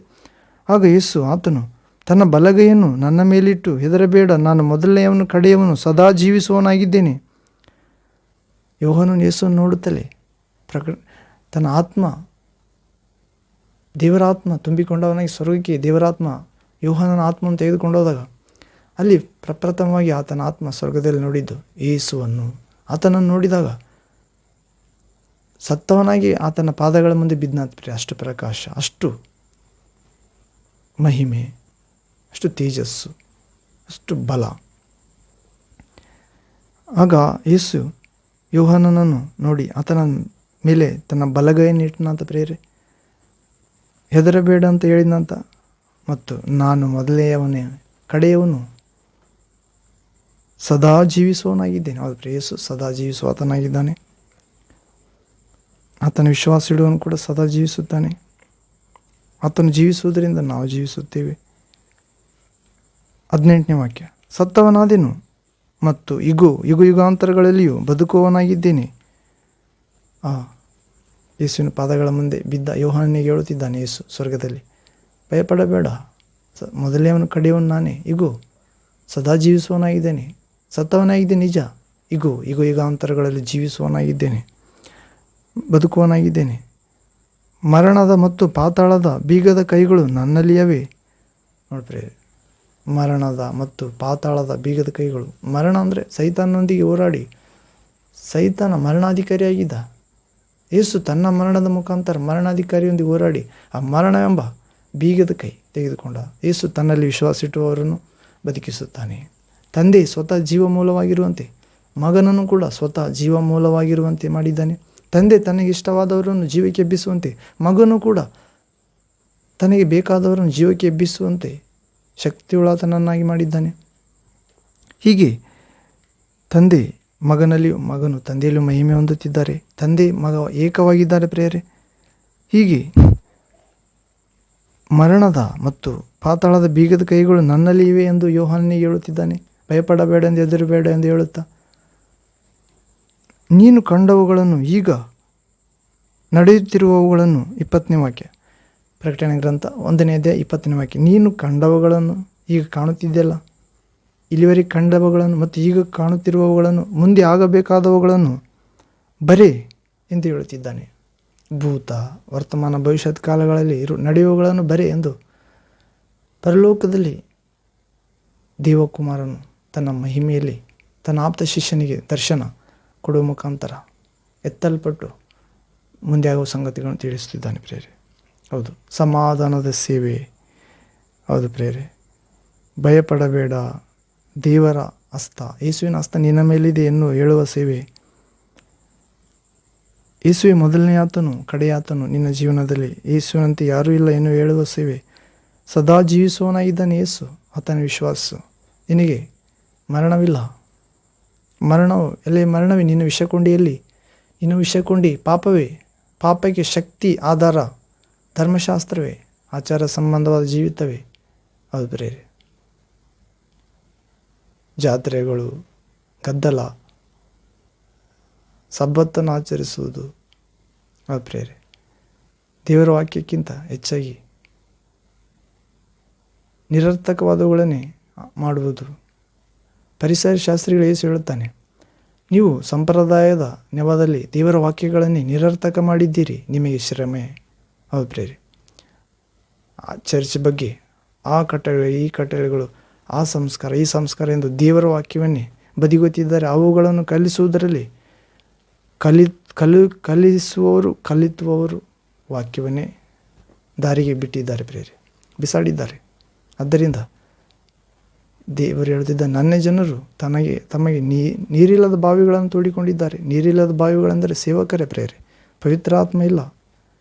ಆಗ ಯೇಸು ಆತನು ತನ್ನ ಬಲಗೈಯನ್ನು ನನ್ನ ಮೇಲಿಟ್ಟು, ಹೆದರಬೇಡ, ನಾನು ಮೊದಲನೆಯವನು ಕಡೆಯವನು, ಸದಾ ಜೀವಿಸುವವನಾಗಿದ್ದೇನೆ. ಯೋಹಾನನು ಯೇಸುವನ್ನು ನೋಡುತ್ತಲೇ ತನ್ನ ಆತ್ಮ, ದೇವರಾತ್ಮ ತುಂಬಿಕೊಂಡವನಾಗಿ ಸ್ವರ್ಗಕ್ಕೆ ದೇವರಾತ್ಮ ಯೋಹಾನನ ಆತ್ಮವನ್ನು ತೆಗೆದುಕೊಂಡು ಹೋದಾಗ ಅಲ್ಲಿ ಪ್ರಪ್ರಥಮವಾಗಿ ಆತನ ಆತ್ಮ ಸ್ವರ್ಗದಲ್ಲಿ ನೋಡಿದ್ದು ಯೇಸುವನ್ನು. ಆತನನ್ನು ನೋಡಿದಾಗ ಸತ್ತವನಾಗಿ ಆತನ ಪಾದಗಳ ಮುಂದೆ ಬಿದ್ದನಾತ್. ಅಷ್ಟು ಪ್ರಕಾಶ, ಅಷ್ಟು ಮಹಿಮೆ, ಅಷ್ಟು ತೇಜಸ್ಸು, ಅಷ್ಟು ಬಲ. ಆಗ ಯೇಸು ಯೋಹಾನನನ್ನು ನೋಡಿ ಆತನ ಮೇಲೆ ತನ್ನ ಬಲಗೈಯನ್ನು ಇಟ್ಟನಂತ ಪ್ರೇರೆ. ಹೆದರಬೇಡ ಅಂತ ಹೇಳಿದಂತ, ಮತ್ತು ನಾನು ಮೊದಲೆಯವನೇ ಕಡೆಯವನು, ಸದಾ ಜೀವಿಸುವವನಾಗಿದ್ದೇನೆ. ಹೌದು ಪ್ರಿಯ, ಯೇಸು ಸದಾ ಜೀವಿಸುವ ಆತನಾಗಿದ್ದಾನೆ. ಆತನ ವಿಶ್ವಾಸ ಇಡುವನು ಕೂಡ ಸದಾ ಜೀವಿಸುತ್ತಾನೆ. ಆತನು ಜೀವಿಸುವುದರಿಂದ ನಾವು ಜೀವಿಸುತ್ತೇವೆ. 18ನೇ ವಾಕ್ಯ, ಸತ್ತವನಾದೆನು ಮತ್ತು ಯುಗ ಯುಗಾಂತರಗಳಲ್ಲಿಯೂ ಬದುಕುವವನಾಗಿದ್ದೇನೆ. ಯೇಸುವಿನ ಪಾದಗಳ ಮುಂದೆ ಬಿದ್ದ ಯೋಹಾನನಿಗೆ ಹೇಳುತ್ತಿದ್ದಾನೆ ಯೇಸು ಸ್ವರ್ಗದಲ್ಲಿ, ಭಯಪಡಬೇಡ, ಮೊದಲನೆಯವನು ಕಡೆಯವನು ನಾನೇ, ಇಗೋ ಸದಾ ಜೀವಿಸುವವನಾಗಿದ್ದೇನೆ, ಸತ್ತವನಾಗಿದ್ದೆ ನಿಜ, ಇಗೋ ಯುಗಾಂತರಗಳಲ್ಲಿ ಜೀವಿಸುವವನಾಗಿದ್ದೇನೆ, ಬದುಕುವವನಾಗಿದ್ದೇನೆ. ಮರಣದ ಮತ್ತು ಪಾತಾಳದ ಬೀಗದ ಕೈಗಳು ನನ್ನಲ್ಲಿಯವೆ. ನೋಡ್ರಿ, ಮರಣದ ಮತ್ತು ಪಾತಾಳದ ಬೀಗದ ಕೈಗಳು. ಮರಣ ಅಂದರೆ ಸೈತಾನನೊಂದಿಗೆ ಹೋರಾಡಿ ಸೈತಾನ ಮರಣಾಧಿಕಾರಿಯಾಗಿದ್ದ. ಯೇಸು ತನ್ನ ಮರಣದ ಮುಖಾಂತರ ಮರಣಾಧಿಕಾರಿಯೊಂದಿಗೆ ಹೋರಾಡಿ ಆ ಮರಣವೆಂಬ ಬೀಗದ ಕೈ ತೆಗೆದುಕೊಂಡ. ಯೇಸು ತನ್ನಲ್ಲಿ ವಿಶ್ವಾಸ ಇಟ್ಟುವವರನ್ನು ಬದುಕಿಸುತ್ತಾನೆ. ತಂದೆ ಸ್ವತಃ ಜೀವ ಮೂಲವಾಗಿರುವಂತೆ ಮಗನನ್ನು ಕೂಡ ಸ್ವತಃ ಜೀವ ಮೂಲವಾಗಿರುವಂತೆ ಮಾಡಿದ್ದಾನೆ. ತಂದೆ ತನಗೆ ಇಷ್ಟವಾದವರನ್ನು ಜೀವಕ್ಕೆ ಎಬ್ಬಿಸುವಂತೆ ಮಗನು ಕೂಡ ತನಗೆ ಬೇಕಾದವರನ್ನು ಜೀವಕ್ಕೆ ಎಬ್ಬಿಸುವಂತೆ ಶಕ್ತಿಯುಳ್ಳಾತನನ್ನಾಗಿ ಮಾಡಿದ್ದಾನೆ. ಹೀಗೆ ತಂದೆ ಮಗನಲ್ಲಿಯೂ ಮಗನು ತಂದೆಯಲ್ಲಿಯೂ ಮಹಿಮೆ ಹೊಂದುತ್ತಿದ್ದಾರೆ. ತಂದೆ ಮಗ ಏಕವಾಗಿದ್ದಾರೆ ಪ್ರಿಯರೇ. ಹೀಗೆ ಮರಣದ ಮತ್ತು ಪಾತಾಳದ ಬೀಗದ ಕೈಗಳು ನನ್ನಲ್ಲಿ ಇವೆ ಎಂದು ಯೋಹಾನನಿಗೆ ಹೇಳುತ್ತಿದ್ದಾನೆ. ಭಯಪಡಬೇಡ ಎಂದು, ಹೆದರಬೇಡ ಎಂದು ಹೇಳುತ್ತಾ, ನೀನು ಕಂಡವುಗಳನ್ನು, ಈಗ ನಡೆಯುತ್ತಿರುವವುಗಳನ್ನು, 20ನೇ ವಾಕ್ಯ, ಪ್ರಕಟಣೆ ಗ್ರಂಥ 1ನೇ ಅಧ್ಯಾಯ 20ನೇ ವಾಕ್ಯ, ನೀನು ಕಂಡವುಗಳನ್ನು, ಈಗ ಕಾಣುತ್ತಿದ್ದೆಲ್ಲ, ಇಲ್ಲಿವರೆಗೆ ಕಂಡವುಗಳನ್ನು ಮತ್ತು ಈಗ ಕಾಣುತ್ತಿರುವವುಗಳನ್ನು, ಮುಂದೆ ಆಗಬೇಕಾದವುಗಳನ್ನು ಬರೆ ಎಂದು ಹೇಳುತ್ತಿದ್ದಾನೆ. ಭೂತ, ವರ್ತಮಾನ, ಭವಿಷ್ಯತ್ ಕಾಲಗಳಲ್ಲಿ ನಡೆಯುವವುಗಳನ್ನು ಬರೆ ಎಂದು ಪರಲೋಕದಲ್ಲಿ ದೇವಕುಮಾರನು ತನ್ನ ಮಹಿಮೆಯಲ್ಲಿ ತನ್ನ ಆಪ್ತ ಶಿಷ್ಯನಿಗೆ ದರ್ಶನ ಕೊಡುವ ಮುಖಾಂತರ ಎತ್ತಲ್ಪಟ್ಟು ಮುಂದೆ ಆಗುವ ಸಂಗತಿಗಳನ್ನು ತಿಳಿಸುತ್ತಿದ್ದಾನೆ ಪ್ರೇರೆ. ಹೌದು, ಸಮಾಧಾನದ ಸೇವೆ. ಹೌದು ಪ್ರೇರೆ, ಭಯಪಡಬೇಡ, ದೇವರ ಹಸ್ತ, ಯೇಸುವಿನ ಹಸ್ತ ನಿನ್ನ ಮೇಲಿದೆ ಎನ್ನು ಹೇಳುವ ಸೇವೆ. ಯೇಸುವೆ ಮೊದಲನೇ ಆತನು, ಕಡೆಯ ಆತನು, ನಿನ್ನ ಜೀವನದಲ್ಲಿ ಯೇಸುವಿನಂತೆ ಯಾರೂ ಇಲ್ಲ ಎನ್ನು ಹೇಳುವ ಸೇವೆ. ಸದಾ ಜೀವಿಸುವನಾಗಿದ್ದಾನೆ ಯೇಸು, ಆತನ ವಿಶ್ವಾಸ. ನಿನಗೆ ಮರಣವಿಲ್ಲ. ಮರಣವು ಎಲ್ಲಿ? ಮರಣವೇ ನಿನ್ನ ವಿಷಕೊಂಡಿಯಲ್ಲಿ, ನಿನ್ನ ವಿಷಕೊಂಡಿ ಪಾಪವೇ, ಪಾಪಕ್ಕೆ ಶಕ್ತಿ ಆಧಾರ ಧರ್ಮಶಾಸ್ತ್ರವೇ, ಆಚಾರ ಸಂಬಂಧವಾದ ಜೀವಿತವೇ. ಹೌದು ಪ್ರೇರೆ, ಜಾತ್ರೆಗಳು, ಗದ್ದಲ, ಸಬ್ಬತ್ತನ್ನು ಆಚರಿಸುವುದು. ಹೌದು ಪ್ರೇರೆ, ದೇವರ ವಾಕ್ಯಕ್ಕಿಂತ ಹೆಚ್ಚಾಗಿ ನಿರರ್ಥಕವಾದವುಗಳನ್ನೇ ಮಾಡುವುದು. ಪರಿಸರ ಶಾಸ್ತ್ರಿಗಳು ಯೇಸು ಹೇಳುತ್ತಾನೆ, ನೀವು ಸಂಪ್ರದಾಯದ ನೆವದಲ್ಲಿ ದೇವರ ವಾಕ್ಯಗಳನ್ನೇ ನಿರರ್ಥಕ ಮಾಡಿದ್ದೀರಿ, ನಿಮಗೆ ಶ್ರಮೆ. ಹೌದು ಪ್ರೇರೆ, ಆ ಚರ್ಚ್ ಬಗ್ಗೆ, ಆ ಕಟ್ಟಳೆಗಳು, ಈ ಕಟ್ಟಳೆಗಳು, ಆ ಸಂಸ್ಕಾರ, ಈ ಸಂಸ್ಕಾರ ಎಂದು ದೇವರ ವಾಕ್ಯವನ್ನೇ ಬದಿಗೊತ್ತಿದ್ದಾರೆ. ಅವುಗಳನ್ನು ಕಲಿಸುವುದರಲ್ಲಿ ಕಲಿಸುವವರು ವಾಕ್ಯವನ್ನೇ ದಾರಿಗೆ ಬಿಟ್ಟಿದ್ದಾರೆ ಪ್ರೇರೆ, ಬಿಸಾಡಿದ್ದಾರೆ. ಆದ್ದರಿಂದ ದೇವರು ಹೇಳುತ್ತಿದ್ದ, ನನ್ನ ಜನರು ತಮಗೆ ನೀರಿಲ್ಲದ ಬಾವಿಗಳನ್ನು ತೋಡಿಕೊಂಡಿದ್ದಾರೆ. ನೀರಿಲ್ಲದ ಬಾವಿಗಳೆಂದರೆ ಸೇವಕರೇ ಪ್ರೇರೆ. ಪವಿತ್ರಾತ್ಮ ಇಲ್ಲ,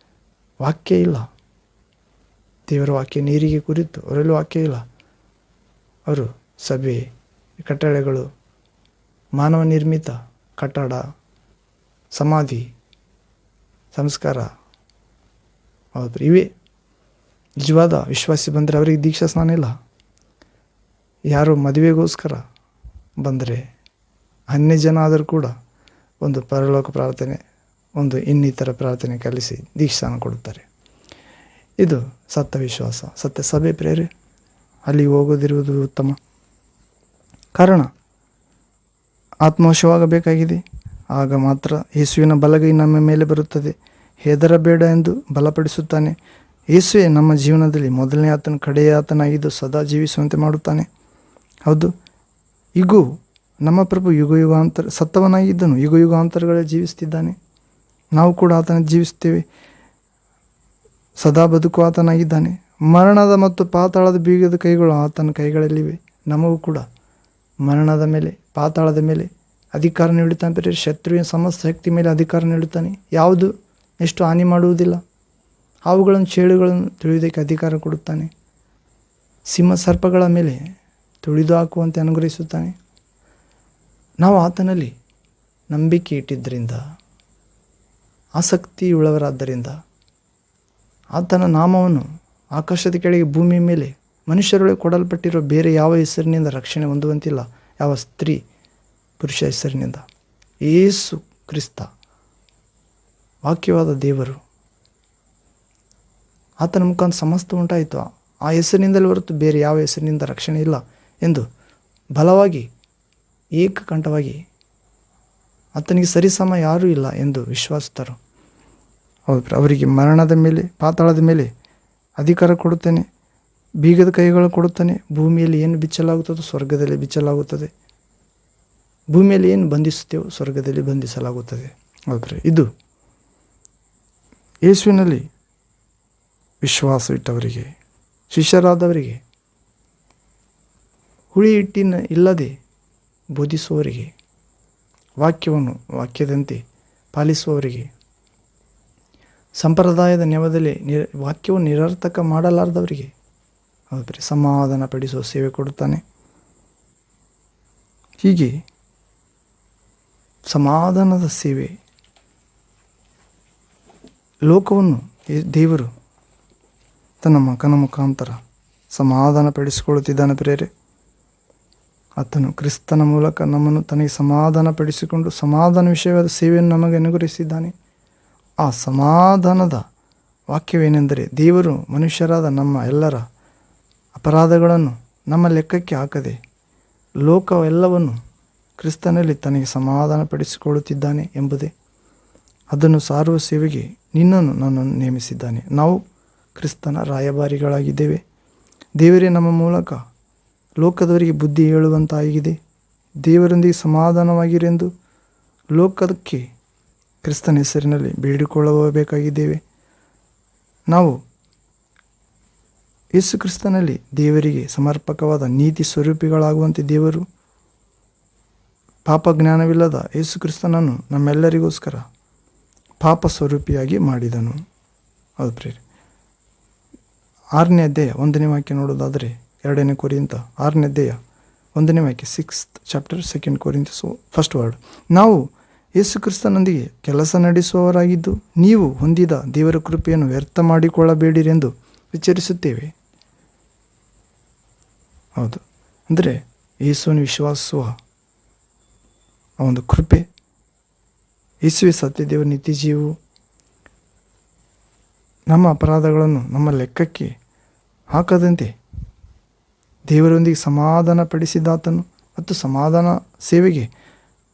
ವಾಕ್ಯ ಇಲ್ಲ. ದೇವರ ವಾಕ್ಯ ನೀರಿಗೆ ಕುರಿತು ಅವರಲ್ಲಿ ವಾಕ್ಯ ಇಲ್ಲ. ಅವರು ಸಭೆ, ಕಟ್ಟಳೆಗಳು, ಮಾನವ ನಿರ್ಮಿತ ಕಟ್ಟಡ, ಸಮಾಧಿ, ಸಂಸ್ಕಾರ, ಹೌದು ಇವೇ ನಿಜವಾದ ವಿಶ್ವಾಸಿ ಬಂದರೆ ಅವರಿಗೆ ದೀಕ್ಷಾ ಸ್ನಾನ ಇಲ್ಲ. ಯಾರು ಮದುವೆಗೋಸ್ಕರ ಬಂದರೆ, ಅನ್ಯ ಜನ ಆದರೂ ಕೂಡ ಒಂದು ಪರಲೋಕ ಪ್ರಾರ್ಥನೆ, ಒಂದು ಇನ್ನಿತರ ಪ್ರಾರ್ಥನೆ ಕಲಿಸಿ ದೀಕ್ಷಾನ ಕೊಡುತ್ತಾರೆ. ಇದು ಸತ್ಯ ವಿಶ್ವಾಸ, ಸತ್ಯ ಸಭೆ ಪ್ರೇರೆ. ಅಲ್ಲಿ ಹೋಗೋದಿರುವುದು ಉತ್ತಮ. ಕಾರಣ ಆತ್ಮವಶವಾಗಬೇಕಾಗಿದೆ. ಆಗ ಮಾತ್ರ ಯೇಸುವಿನ ಬಲಗೈ ನಮ್ಮ ಮೇಲೆ ಬರುತ್ತದೆ. ಹೆದರಬೇಡ ಎಂದು ಬಲಪಡಿಸುತ್ತಾನೆ. ಯೇಸುವೆ ನಮ್ಮ ಜೀವನದಲ್ಲಿ ಮೊದಲನೇ ಆತನು, ಕಡೆಯ ಆತನಾಗಿದ್ದು ಸದಾ ಜೀವಿಸುವಂತೆ ಮಾಡುತ್ತಾನೆ. ಹೌದು, ಈಗೂ ನಮ್ಮ ಪ್ರಭು ಯುಗಾಂತರ ಸತ್ತವನಾಗಿದ್ದನು, ಯುಗಾಂತರಗಳೇ ಜೀವಿಸ್ತಿದ್ದಾನೆ. ನಾವು ಕೂಡ ಆತನ ಜೀವಿಸ್ತೇವೆ. ಸದಾ ಬದುಕು ಆತನಾಗಿದ್ದಾನೆ. ಮರಣದ ಮತ್ತು ಪಾತಾಳದ ಬೀಗದ ಕೈಗಳು ಆತನ ಕೈಗಳಲ್ಲಿವೆ. ನಮಗೂ ಕೂಡ ಮರಣದ ಮೇಲೆ, ಪಾತಾಳದ ಮೇಲೆ ಅಧಿಕಾರ ನೀಡುತ್ತಾನೆ ಪ್ರೇರೆ. ಶತ್ರುವಿನ ಸಮಸ್ತ ಶಕ್ತಿ ಮೇಲೆ ಅಧಿಕಾರ ನೀಡುತ್ತಾನೆ. ಯಾವುದು ಎಷ್ಟು ಹಾನಿ ಮಾಡುವುದಿಲ್ಲ. ಅವುಗಳನ್ನು, ಚೇಳುಗಳನ್ನು ತುಳಿಯುವುದಕ್ಕೆ ಅಧಿಕಾರ ಕೊಡುತ್ತಾನೆ. ಸಿಂಹ ಸರ್ಪಗಳ ಮೇಲೆ ತುಳಿದು ಹಾಕುವಂತೆ ಅನುಗ್ರಹಿಸುತ್ತಾನೆ. ನಾವು ಆತನಲ್ಲಿ ನಂಬಿಕೆ ಇಟ್ಟಿದ್ದರಿಂದ, ಆಸಕ್ತಿಯುಳ್ಳವರಾದ್ದರಿಂದ, ಆತನ ನಾಮವನ್ನು ಆಕಾಶದ ಕೆಳಗೆ ಭೂಮಿಯ ಮೇಲೆ ಮನುಷ್ಯರೊಳಗೆ ಕೊಡಲ್ಪಟ್ಟಿರೋ ಬೇರೆ ಯಾವ ಹೆಸರಿನಿಂದ ರಕ್ಷಣೆ ಹೊಂದುವಂತಿಲ್ಲ. ಯಾವ ಸ್ತ್ರೀ ಪುರುಷ ಹೆಸರಿನಿಂದ. ಯೇಸು ಕ್ರಿಸ್ತ ವಾಕ್ಯವಾದ ದೇವರು, ಆತನ ಮುಖಾಂತರ ಸಮಸ್ತ ಉಂಟಾಯಿತು. ಆ ಹೆಸರಿನಿಂದಲೇ ಹೊರತು ಬೇರೆ ಯಾವ ಹೆಸರಿನಿಂದ ರಕ್ಷಣೆ ಇಲ್ಲ ಎಂದು ಬಲವಾಗಿ, ಏಕಕಂಠವಾಗಿ, ಆತನಿಗೆ ಸರಿಸಮ ಯಾರೂ ಇಲ್ಲ ಎಂದು ವಿಶ್ವಾಸಿತರು. ಹೌದು, ಅವರಿಗೆ ಮರಣದ ಮೇಲೆ, ಪಾತಾಳದ ಮೇಲೆ ಅಧಿಕಾರ ಕೊಡುತ್ತೇನೆ, ಬೀಗದ ಕೈಗಳು ಕೊಡುತ್ತಾನೆ. ಭೂಮಿಯಲ್ಲಿ ಏನು ಬಿಚ್ಚಲಾಗುತ್ತದೋ ಸ್ವರ್ಗದಲ್ಲಿ ಬಿಚ್ಚಲಾಗುತ್ತದೆ. ಭೂಮಿಯಲ್ಲಿ ಏನು ಬಂಧಿಸುತ್ತೇವೋ ಸ್ವರ್ಗದಲ್ಲಿ ಬಂಧಿಸಲಾಗುತ್ತದೆ. ಹೌದು, ಇದು ಯೇಸುವಿನಲ್ಲಿ ವಿಶ್ವಾಸವಿಟ್ಟವರಿಗೆ, ಶಿಷ್ಯರಾದವರಿಗೆ, ಹುಳಿ ಹಿಟ್ಟಿನ ಇಲ್ಲದೆ ಬೋಧಿಸುವವರಿಗೆ, ವಾಕ್ಯವನ್ನು ವಾಕ್ಯದಂತೆ ಪಾಲಿಸುವವರಿಗೆ ಸಂಪ್ರದಾಯದ ನೆವದಲ್ಲಿ ವಾಕ್ಯವು ನಿರರ್ಥಕ ಮಾಡಲಾರದವರಿಗೆ ಹೌದ್ರಿ ಸಮಾಧಾನ ಪಡಿಸುವ ಸೇವೆ ಕೊಡುತ್ತಾನೆ. ಹೀಗೆ ಸಮಾಧಾನದ ಸೇವೆ ಲೋಕವನ್ನು ದೇವರು ತನ್ನ ಮಗನ ಮುಖಾಂತರ ಸಮಾಧಾನ ಪಡಿಸಿಕೊಳ್ಳುತ್ತಿದ್ದಾನೆ ಪ್ರೇರೆ. ಆತನು ಕ್ರಿಸ್ತನ ಮೂಲಕ ನಮ್ಮನ್ನು ತನಗೆ ಸಮಾಧಾನ ಪಡಿಸಿಕೊಂಡು ಸಮಾಧಾನ ವಿಷಯವಾದ ಸೇವೆಯನ್ನು ನಮಗೆ ಅನುಗ್ರಹಿಸಿದ್ದಾನೆ. ಆ ಸಮಾಧಾನದ ವಾಕ್ಯವೇನೆಂದರೆ, ದೇವರು ಮನುಷ್ಯರಾದ ನಮ್ಮ ಎಲ್ಲರ ಅಪರಾಧಗಳನ್ನು ನಮ್ಮ ಲೆಕ್ಕಕ್ಕೆ ಹಾಕದೆ ಲೋಕವೆಲ್ಲವನ್ನು ಕ್ರಿಸ್ತನಲ್ಲಿ ತನಗೆ ಸಮಾಧಾನ ಪಡಿಸಿಕೊಳ್ಳುತ್ತಿದ್ದಾನೆ ಎಂಬುದೇ. ಅದನ್ನು ಸಾರುವ ಸೇವೆಗೆ ನಿನ್ನನ್ನು ನನ್ನನ್ನು ನೇಮಿಸಿದ್ದಾನೆ. ನಾವು ಕ್ರಿಸ್ತನ ರಾಯಭಾರಿಗಳಾಗಿದ್ದೇವೆ. ದೇವರೇ ನಮ್ಮ ಮೂಲಕ ಲೋಕದವರಿಗೆ ಬುದ್ಧಿ ಹೇಳುವಂತಾಗಿದೆ. ದೇವರೊಂದಿಗೆ ಸಮಾಧಾನವಾಗಿರೆಂದು ಲೋಕಕ್ಕೆ ಕ್ರಿಸ್ತನ ಹೆಸರಿನಲ್ಲಿ ಬೇಡಿಕೊಳ್ಳಬೇಕಾಗಿದ್ದೇವೆ. ನಾವು ಯೇಸು ಕ್ರಿಸ್ತನಲ್ಲಿ ದೇವರಿಗೆ ಸಮರ್ಪಕವಾದ ನೀತಿ ಸ್ವರೂಪಿಗಳಾಗುವಂತೆ ದೇವರು ಪಾಪ ಜ್ಞಾನವಿಲ್ಲದ ಯೇಸು ಕ್ರಿಸ್ತನನ್ನು ನಮ್ಮೆಲ್ಲರಿಗೋಸ್ಕರ ಪಾಪ ಸ್ವರೂಪಿಯಾಗಿ ಮಾಡಿದನು. ಹೌದು ಪ್ರೇರೆ. 6ನೇ ಅಧ್ಯಾಯ 1ನೇ ವಾಕ್ಯ ನೋಡೋದಾದರೆ 2ನೇ ಕೊರಿಂಥ 6ನೇ ಅಧ್ಯಾಯ 1ನೇ ವಾಕ್ಯ 6th chapter 2 Corinthians 1st word. ನಾವು ಯೇಸು ಕ್ರಿಸ್ತನೊಂದಿಗೆ ಕೆಲಸ ನಡೆಸುವವರಾಗಿದ್ದು ನೀವು ಹೊಂದಿದ ದೇವರ ಕೃಪೆಯನ್ನು ವ್ಯರ್ಥ ಮಾಡಿಕೊಳ್ಳಬೇಡಿರೆಂದು ವಿಚಾರಿಸುತ್ತೇವೆ. ಹೌದು, ಅಂದರೆ ಯೇಸುವನ್ನು ವಿಶ್ವಾಸಿಸುವ ಆ ಒಂದು ಕೃಪೆ, ಯೇಸುವೆ ಸತ್ಯದೇವ ನಿತ್ಯ ಜೀವವು ನಮ್ಮ ಅಪರಾಧಗಳನ್ನು ನಮ್ಮ ಲೆಕ್ಕಕ್ಕೆ ಹಾಕದಂತೆ ದೇವರೊಂದಿಗೆ ಸಮಾಧಾನ ಪಡಿಸಿದಾತನು ಮತ್ತು ಸಮಾಧಾನ ಸೇವೆಗೆ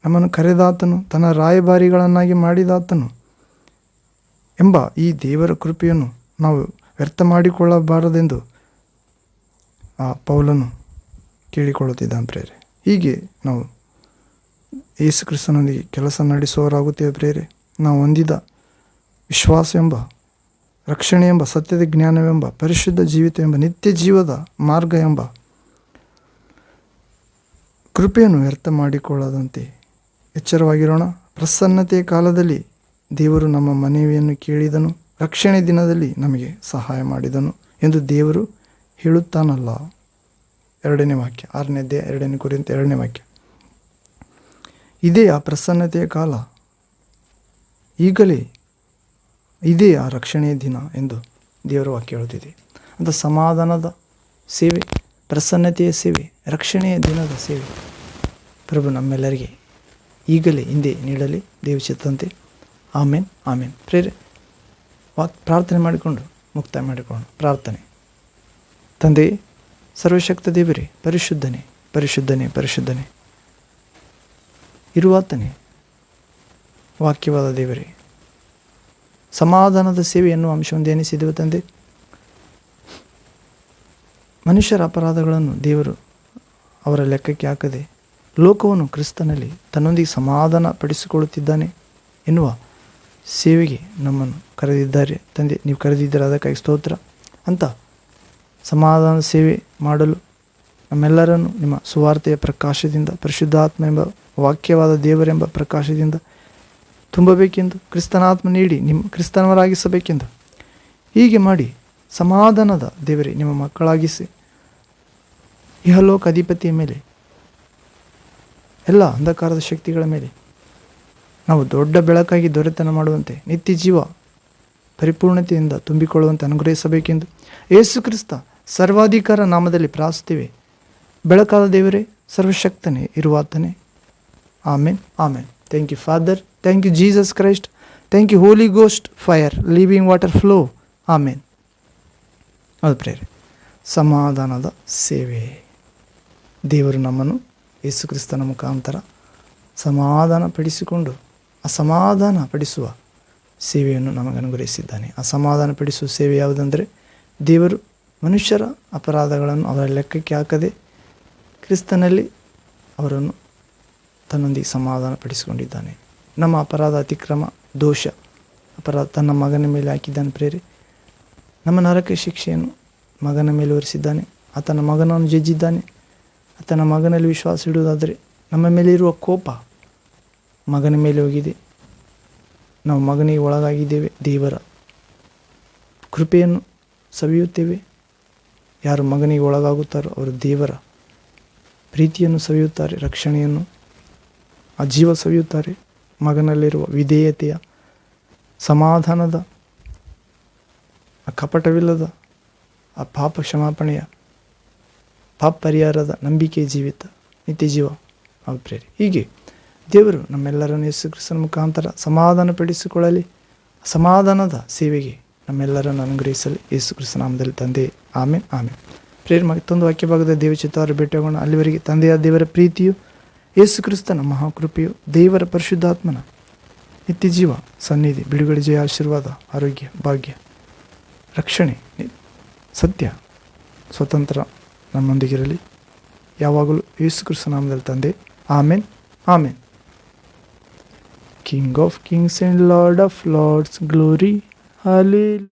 ನಮ್ಮನ್ನು ಕರೆದಾತನು, ತನ್ನ ರಾಯಭಾರಿಗಳನ್ನಾಗಿ ಮಾಡಿದಾತನು ಎಂಬ ಈ ದೇವರ ಕೃಪೆಯನ್ನು ನಾವು ವ್ಯರ್ಥ ಮಾಡಿಕೊಳ್ಳಬಾರದೆಂದು ಆ ಪೌಲನು ಕೇಳಿಕೊಳ್ಳುತ್ತಿದ್ದಾನೆ ಪ್ರೇರೆ. ಹೀಗೆ ನಾವು ಯೇಸು ಕ್ರಿಸ್ತನೊಂದಿಗೆ ಕೆಲಸ ನಡೆಸುವವರಾಗುತ್ತೇವೆ ಪ್ರೇರೆ. ನಾವು ಹೊಂದಿದ ವಿಶ್ವಾಸ ಎಂಬ ರಕ್ಷಣೆ ಎಂಬ ಸತ್ಯದ ಜ್ಞಾನವೆಂಬ ಪರಿಶುದ್ಧ ಜೀವಿತ ಎಂಬ ನಿತ್ಯ ಜೀವದ ಮಾರ್ಗ ಎಂಬ ಕೃಪೆಯನ್ನು ವ್ಯರ್ಥ ಮಾಡಿಕೊಳ್ಳದಂತೆ ಎಚ್ಚರವಾಗಿರೋಣ. ಪ್ರಸನ್ನತೆಯ ಕಾಲದಲ್ಲಿ ದೇವರು ನಮ್ಮ ಮನವಿಯನ್ನು ಕೇಳಿದನು, ರಕ್ಷಣೆ ದಿನದಲ್ಲಿ ನಮಗೆ ಸಹಾಯ ಮಾಡಿದನು ಎಂದು ದೇವರು ಹೇಳುತ್ತಾನಲ್ಲ. 2ನೇ ವಾಕ್ಯ 6ನೇ ಅಧ್ಯಾಯ 2ನೇ ಕೊರಿಂಥ 2ನೇ ವಾಕ್ಯ. ಇದೇ ಆ ಪ್ರಸನ್ನತೆಯ ಕಾಲ, ಈಗಲೇ ಇದೇ ಆ ರಕ್ಷಣೆಯ ದಿನ ಎಂದು ದೇವರ ವಾಕ್ಯ ಹೇಳುತ್ತಿದೆ. ಅಂತ ಸಮಾಧಾನದ ಸೇವೆ, ಪ್ರಸನ್ನತೆಯ ಸೇವೆ, ರಕ್ಷಣೆಯ ದಿನದ ಸೇವೆ ಪ್ರಭು ನಮ್ಮೆಲ್ಲರಿಗೆ ಈಗಲೇ ಹಿಂದೆ ನೀಡಲಿ ದೇವಚಿತ್ತಂತೆ. ಆಮೇನ್ ಆಮೇನ್. ಪ್ರೇರೆ ಪ್ರಾರ್ಥನೆ ಮಾಡಿಕೊಂಡು ಮುಕ್ತಾಯ ಮಾಡಿಕೊಂಡು ಪ್ರಾರ್ಥನೆ. ತಂದೆಯೇ, ಸರ್ವಶಕ್ತ ದೇವರೇ, ಪರಿಶುದ್ಧನೇ ಪರಿಶುದ್ಧನೇ ಪರಿಶುದ್ಧನೇ ಇರುವಾತನೇ, ವಾಕ್ಯವಾದ ದೇವರೇ, ಸಮಾಧಾನದ ಸೇವೆ ಎನ್ನುವ ಅಂಶವನ್ನು ಧ್ಯಾನಿಸಿದೆವು ತಂದೆ. ಮನುಷ್ಯರ ಅಪರಾಧಗಳನ್ನು ದೇವರು ಅವರ ಲೆಕ್ಕಕ್ಕೆ ಹಾಕದೆ ಲೋಕವನ್ನು ಕ್ರಿಸ್ತನಲ್ಲಿ ತನ್ನೊಂದಿಗೆ ಸಮಾಧಾನ ಪಡಿಸಿಕೊಳ್ಳುತ್ತಿದ್ದಾನೆ ಎನ್ನುವ ಸೇವೆಗೆ ನಮ್ಮನ್ನು ಕರೆದಿದ್ದಾರೆ ತಂದೆ. ನೀವು ಕರೆದಿದ್ದಾರೆ, ಅದಕ್ಕಾಗಿ ಸ್ತೋತ್ರ. ಅಂತ ಸಮಾಧಾನ ಸೇವೆ ಮಾಡಲು ನಮ್ಮೆಲ್ಲರನ್ನು ನಿಮ್ಮ ಸುವಾರ್ತೆಯ ಪ್ರಕಾಶದಿಂದ, ಪರಿಶುದ್ಧಾತ್ಮ ಎಂಬ ವಾಕ್ಯವಾದ ದೇವರೆಂಬ ಪ್ರಕಾಶದಿಂದ ತುಂಬಬೇಕೆಂದು, ಕ್ರಿಸ್ತನಾತ್ಮ ನೀಡಿ ನಿಮ್ಮ ಕ್ರಿಸ್ತನವರಾಗಿಸಬೇಕೆಂದು, ಹೀಗೆ ಮಾಡಿ ಸಮಾಧಾನದ ದೇವರೇ ನಿಮ್ಮ ಮಕ್ಕಳಾಗಿಸಿ ಇಹಲೋಕ ಅಧಿಪತಿಯ ಮೇಲೆ, ಎಲ್ಲ ಅಂಧಕಾರದ ಶಕ್ತಿಗಳ ಮೇಲೆ ನಾವು ದೊಡ್ಡ ಬೆಳಕಾಗಿ ದೊರೆತನ ಮಾಡುವಂತೆ, ನಿತ್ಯ ಜೀವ ಪರಿಪೂರ್ಣತೆಯಿಂದ ತುಂಬಿಕೊಳ್ಳುವಂತೆ ಅನುಗ್ರಹಿಸಬೇಕೆಂದು ಯೇಸು ಕ್ರಿಸ್ತ ಸರ್ವಾಧಿಕಾರ ನಾಮದಲ್ಲಿ ಪ್ರಾರ್ಥಿಸುತ್ತೇವೆ. ಬೆಳಕಾದ ದೇವರೇ, ಸರ್ವಶಕ್ತನೇ ಇರುವಾತನೇ. Amen amen. Thank you father, thank you Jesus Christ, thank you Holy Ghost, fire, living water flow. Amen. ಅದು ಪ್ರೇರೆ ಸಮಾಧಾನದ ಸೇವೆ. ದೇವರು ನಮ್ಮನ್ನು ಯೇಸು ಕ್ರಿಸ್ತನ ಮುಖಾಂತರ ಸಮಾಧಾನ ಪಡಿಸಿಕೊಂಡು ಆ ಸಮಾಧಾನ ಪಡಿಸುವ ಸೇವೆಯನ್ನು ನಮಗೆ ಅನುಗ್ರಹಿಸಿದ್ದಾನೆ. ಆ ಸಮಾಧಾನ ಪಡಿಸುವ ಸೇವೆ ಯಾವುದಂದರೆ, ದೇವರು ಮನುಷ್ಯರ ಅಪರಾಧಗಳನ್ನು ಅವರ ಲೆಕ್ಕಕ್ಕೆ ಹಾಕದೆ ಕ್ರಿಸ್ತನಲ್ಲಿ ಅವರನ್ನು ತನ್ನೊಂದಿಗೆ ಸಮಾಧಾನ ಪಡಿಸಿಕೊಂಡಿದ್ದಾನೆ. ನಮ್ಮ ಅಪರಾಧ, ಅತಿಕ್ರಮ, ದೋಷ, ಅಪರಾಧ ತನ್ನ ಮಗನ ಮೇಲೆ ಹಾಕಿದ್ದಾನೆ ಪ್ರೇರೆ. ನಮ್ಮ ನರಕ ಶಿಕ್ಷೆಯನ್ನು ಮಗನ ಮೇಲೆ ಹೊರಿಸಿದ್ದಾನೆ. ಆತನ ಮಗನನ್ನು ಜಜ್ಜಿದ್ದಾನೆ. ಆತನ ಮಗನಲ್ಲಿ ವಿಶ್ವಾಸ ಇಡುವುದಾದರೆ ನಮ್ಮ ಮೇಲೆ ಇರುವ ಕೋಪ ಮಗನ ಮೇಲೆ ಹೋಗಿದೆ. ನಾವು ಮಗನಿಗೆ ಒಳಗಾಗಿದ್ದೇವೆ. ದೇವರ ಕೃಪೆಯನ್ನು ಸವಿಯುತ್ತೇವೆ. ಯಾರು ಮಗನಿಗೆ ಒಳಗಾಗುತ್ತಾರೋ ಅವರು ದೇವರ ಪ್ರೀತಿಯನ್ನು ಸವಿಯುತ್ತಾರೆ, ರಕ್ಷಣೆಯನ್ನು ಆ ಜೀವ ಸವಿಯುತ್ತಾರೆ. ಮಗನಲ್ಲಿರುವ ವಿಧೇಯತೆಯ, ಸಮಾಧಾನದ, ಆ ಕಪಟವಿಲ್ಲದ, ಆ ಪಾಪ ಕ್ಷಮಾಪಣೆಯ, ಪಾಪ ಪರಿಹಾರದ ನಂಬಿಕೆ ಜೀವಿತ ನಿತ್ಯ ಜೀವ ಅವ್ರು ಪ್ರೇರಿ. ಹೀಗೆ ದೇವರು ನಮ್ಮೆಲ್ಲರನ್ನು ಯೇಸು ಕ್ರಿಸ್ತನ ಮುಖಾಂತರ ಸಮಾಧಾನಪಡಿಸಿಕೊಳ್ಳಲಿ, ಸಮಾಧಾನದ ಸೇವೆಗೆ ನಮ್ಮೆಲ್ಲರನ್ನು ಅನುಗ್ರಹಿಸಲಿ. ಯೇಸು ಕ್ರಿಸ್ತ ನಾಮದಲ್ಲಿ ತಂದೆ, ಆಮೇನ್ ಆಮೇನ್. ಪ್ರೇರ್ ಮತ್ತೊಂದು ವಾಕ್ಯ ಭಾಗದ ದೇವಚಿತ್ತವರು ಭೇಟಿಯಾಗೋಣ. ಅಲ್ಲಿವರೆಗೆ ತಂದೆಯ ದೇವರ ಪ್ರೀತಿಯು, ಯೇಸು ಕ್ರಿಸ್ತನ ಮಹಾಕೃಪೆಯು, ದೇವರ ಪರಿಶುದ್ಧಾತ್ಮನ ನಿತ್ಯ ಜೀವ ಸನ್ನಿಧಿ, ಬಿಡುಗಡೆ, ಜಯ, ಆಶೀರ್ವಾದ, ಆರೋಗ್ಯ, ಭಾಗ್ಯ, ರಕ್ಷಣೆ, ಸತ್ಯ, ಸ್ವತಂತ್ರ ನಮ್ಮೊಂದಿಗಿರಲಿ ಯಾವಾಗಲೂ. ಯೇಸು ಕ್ರಿಸ್ತ ನಾಮದಲ್ಲಿ ತಂದೆ, amen amen. King of kings and Lord of lords, glory, hallelujah.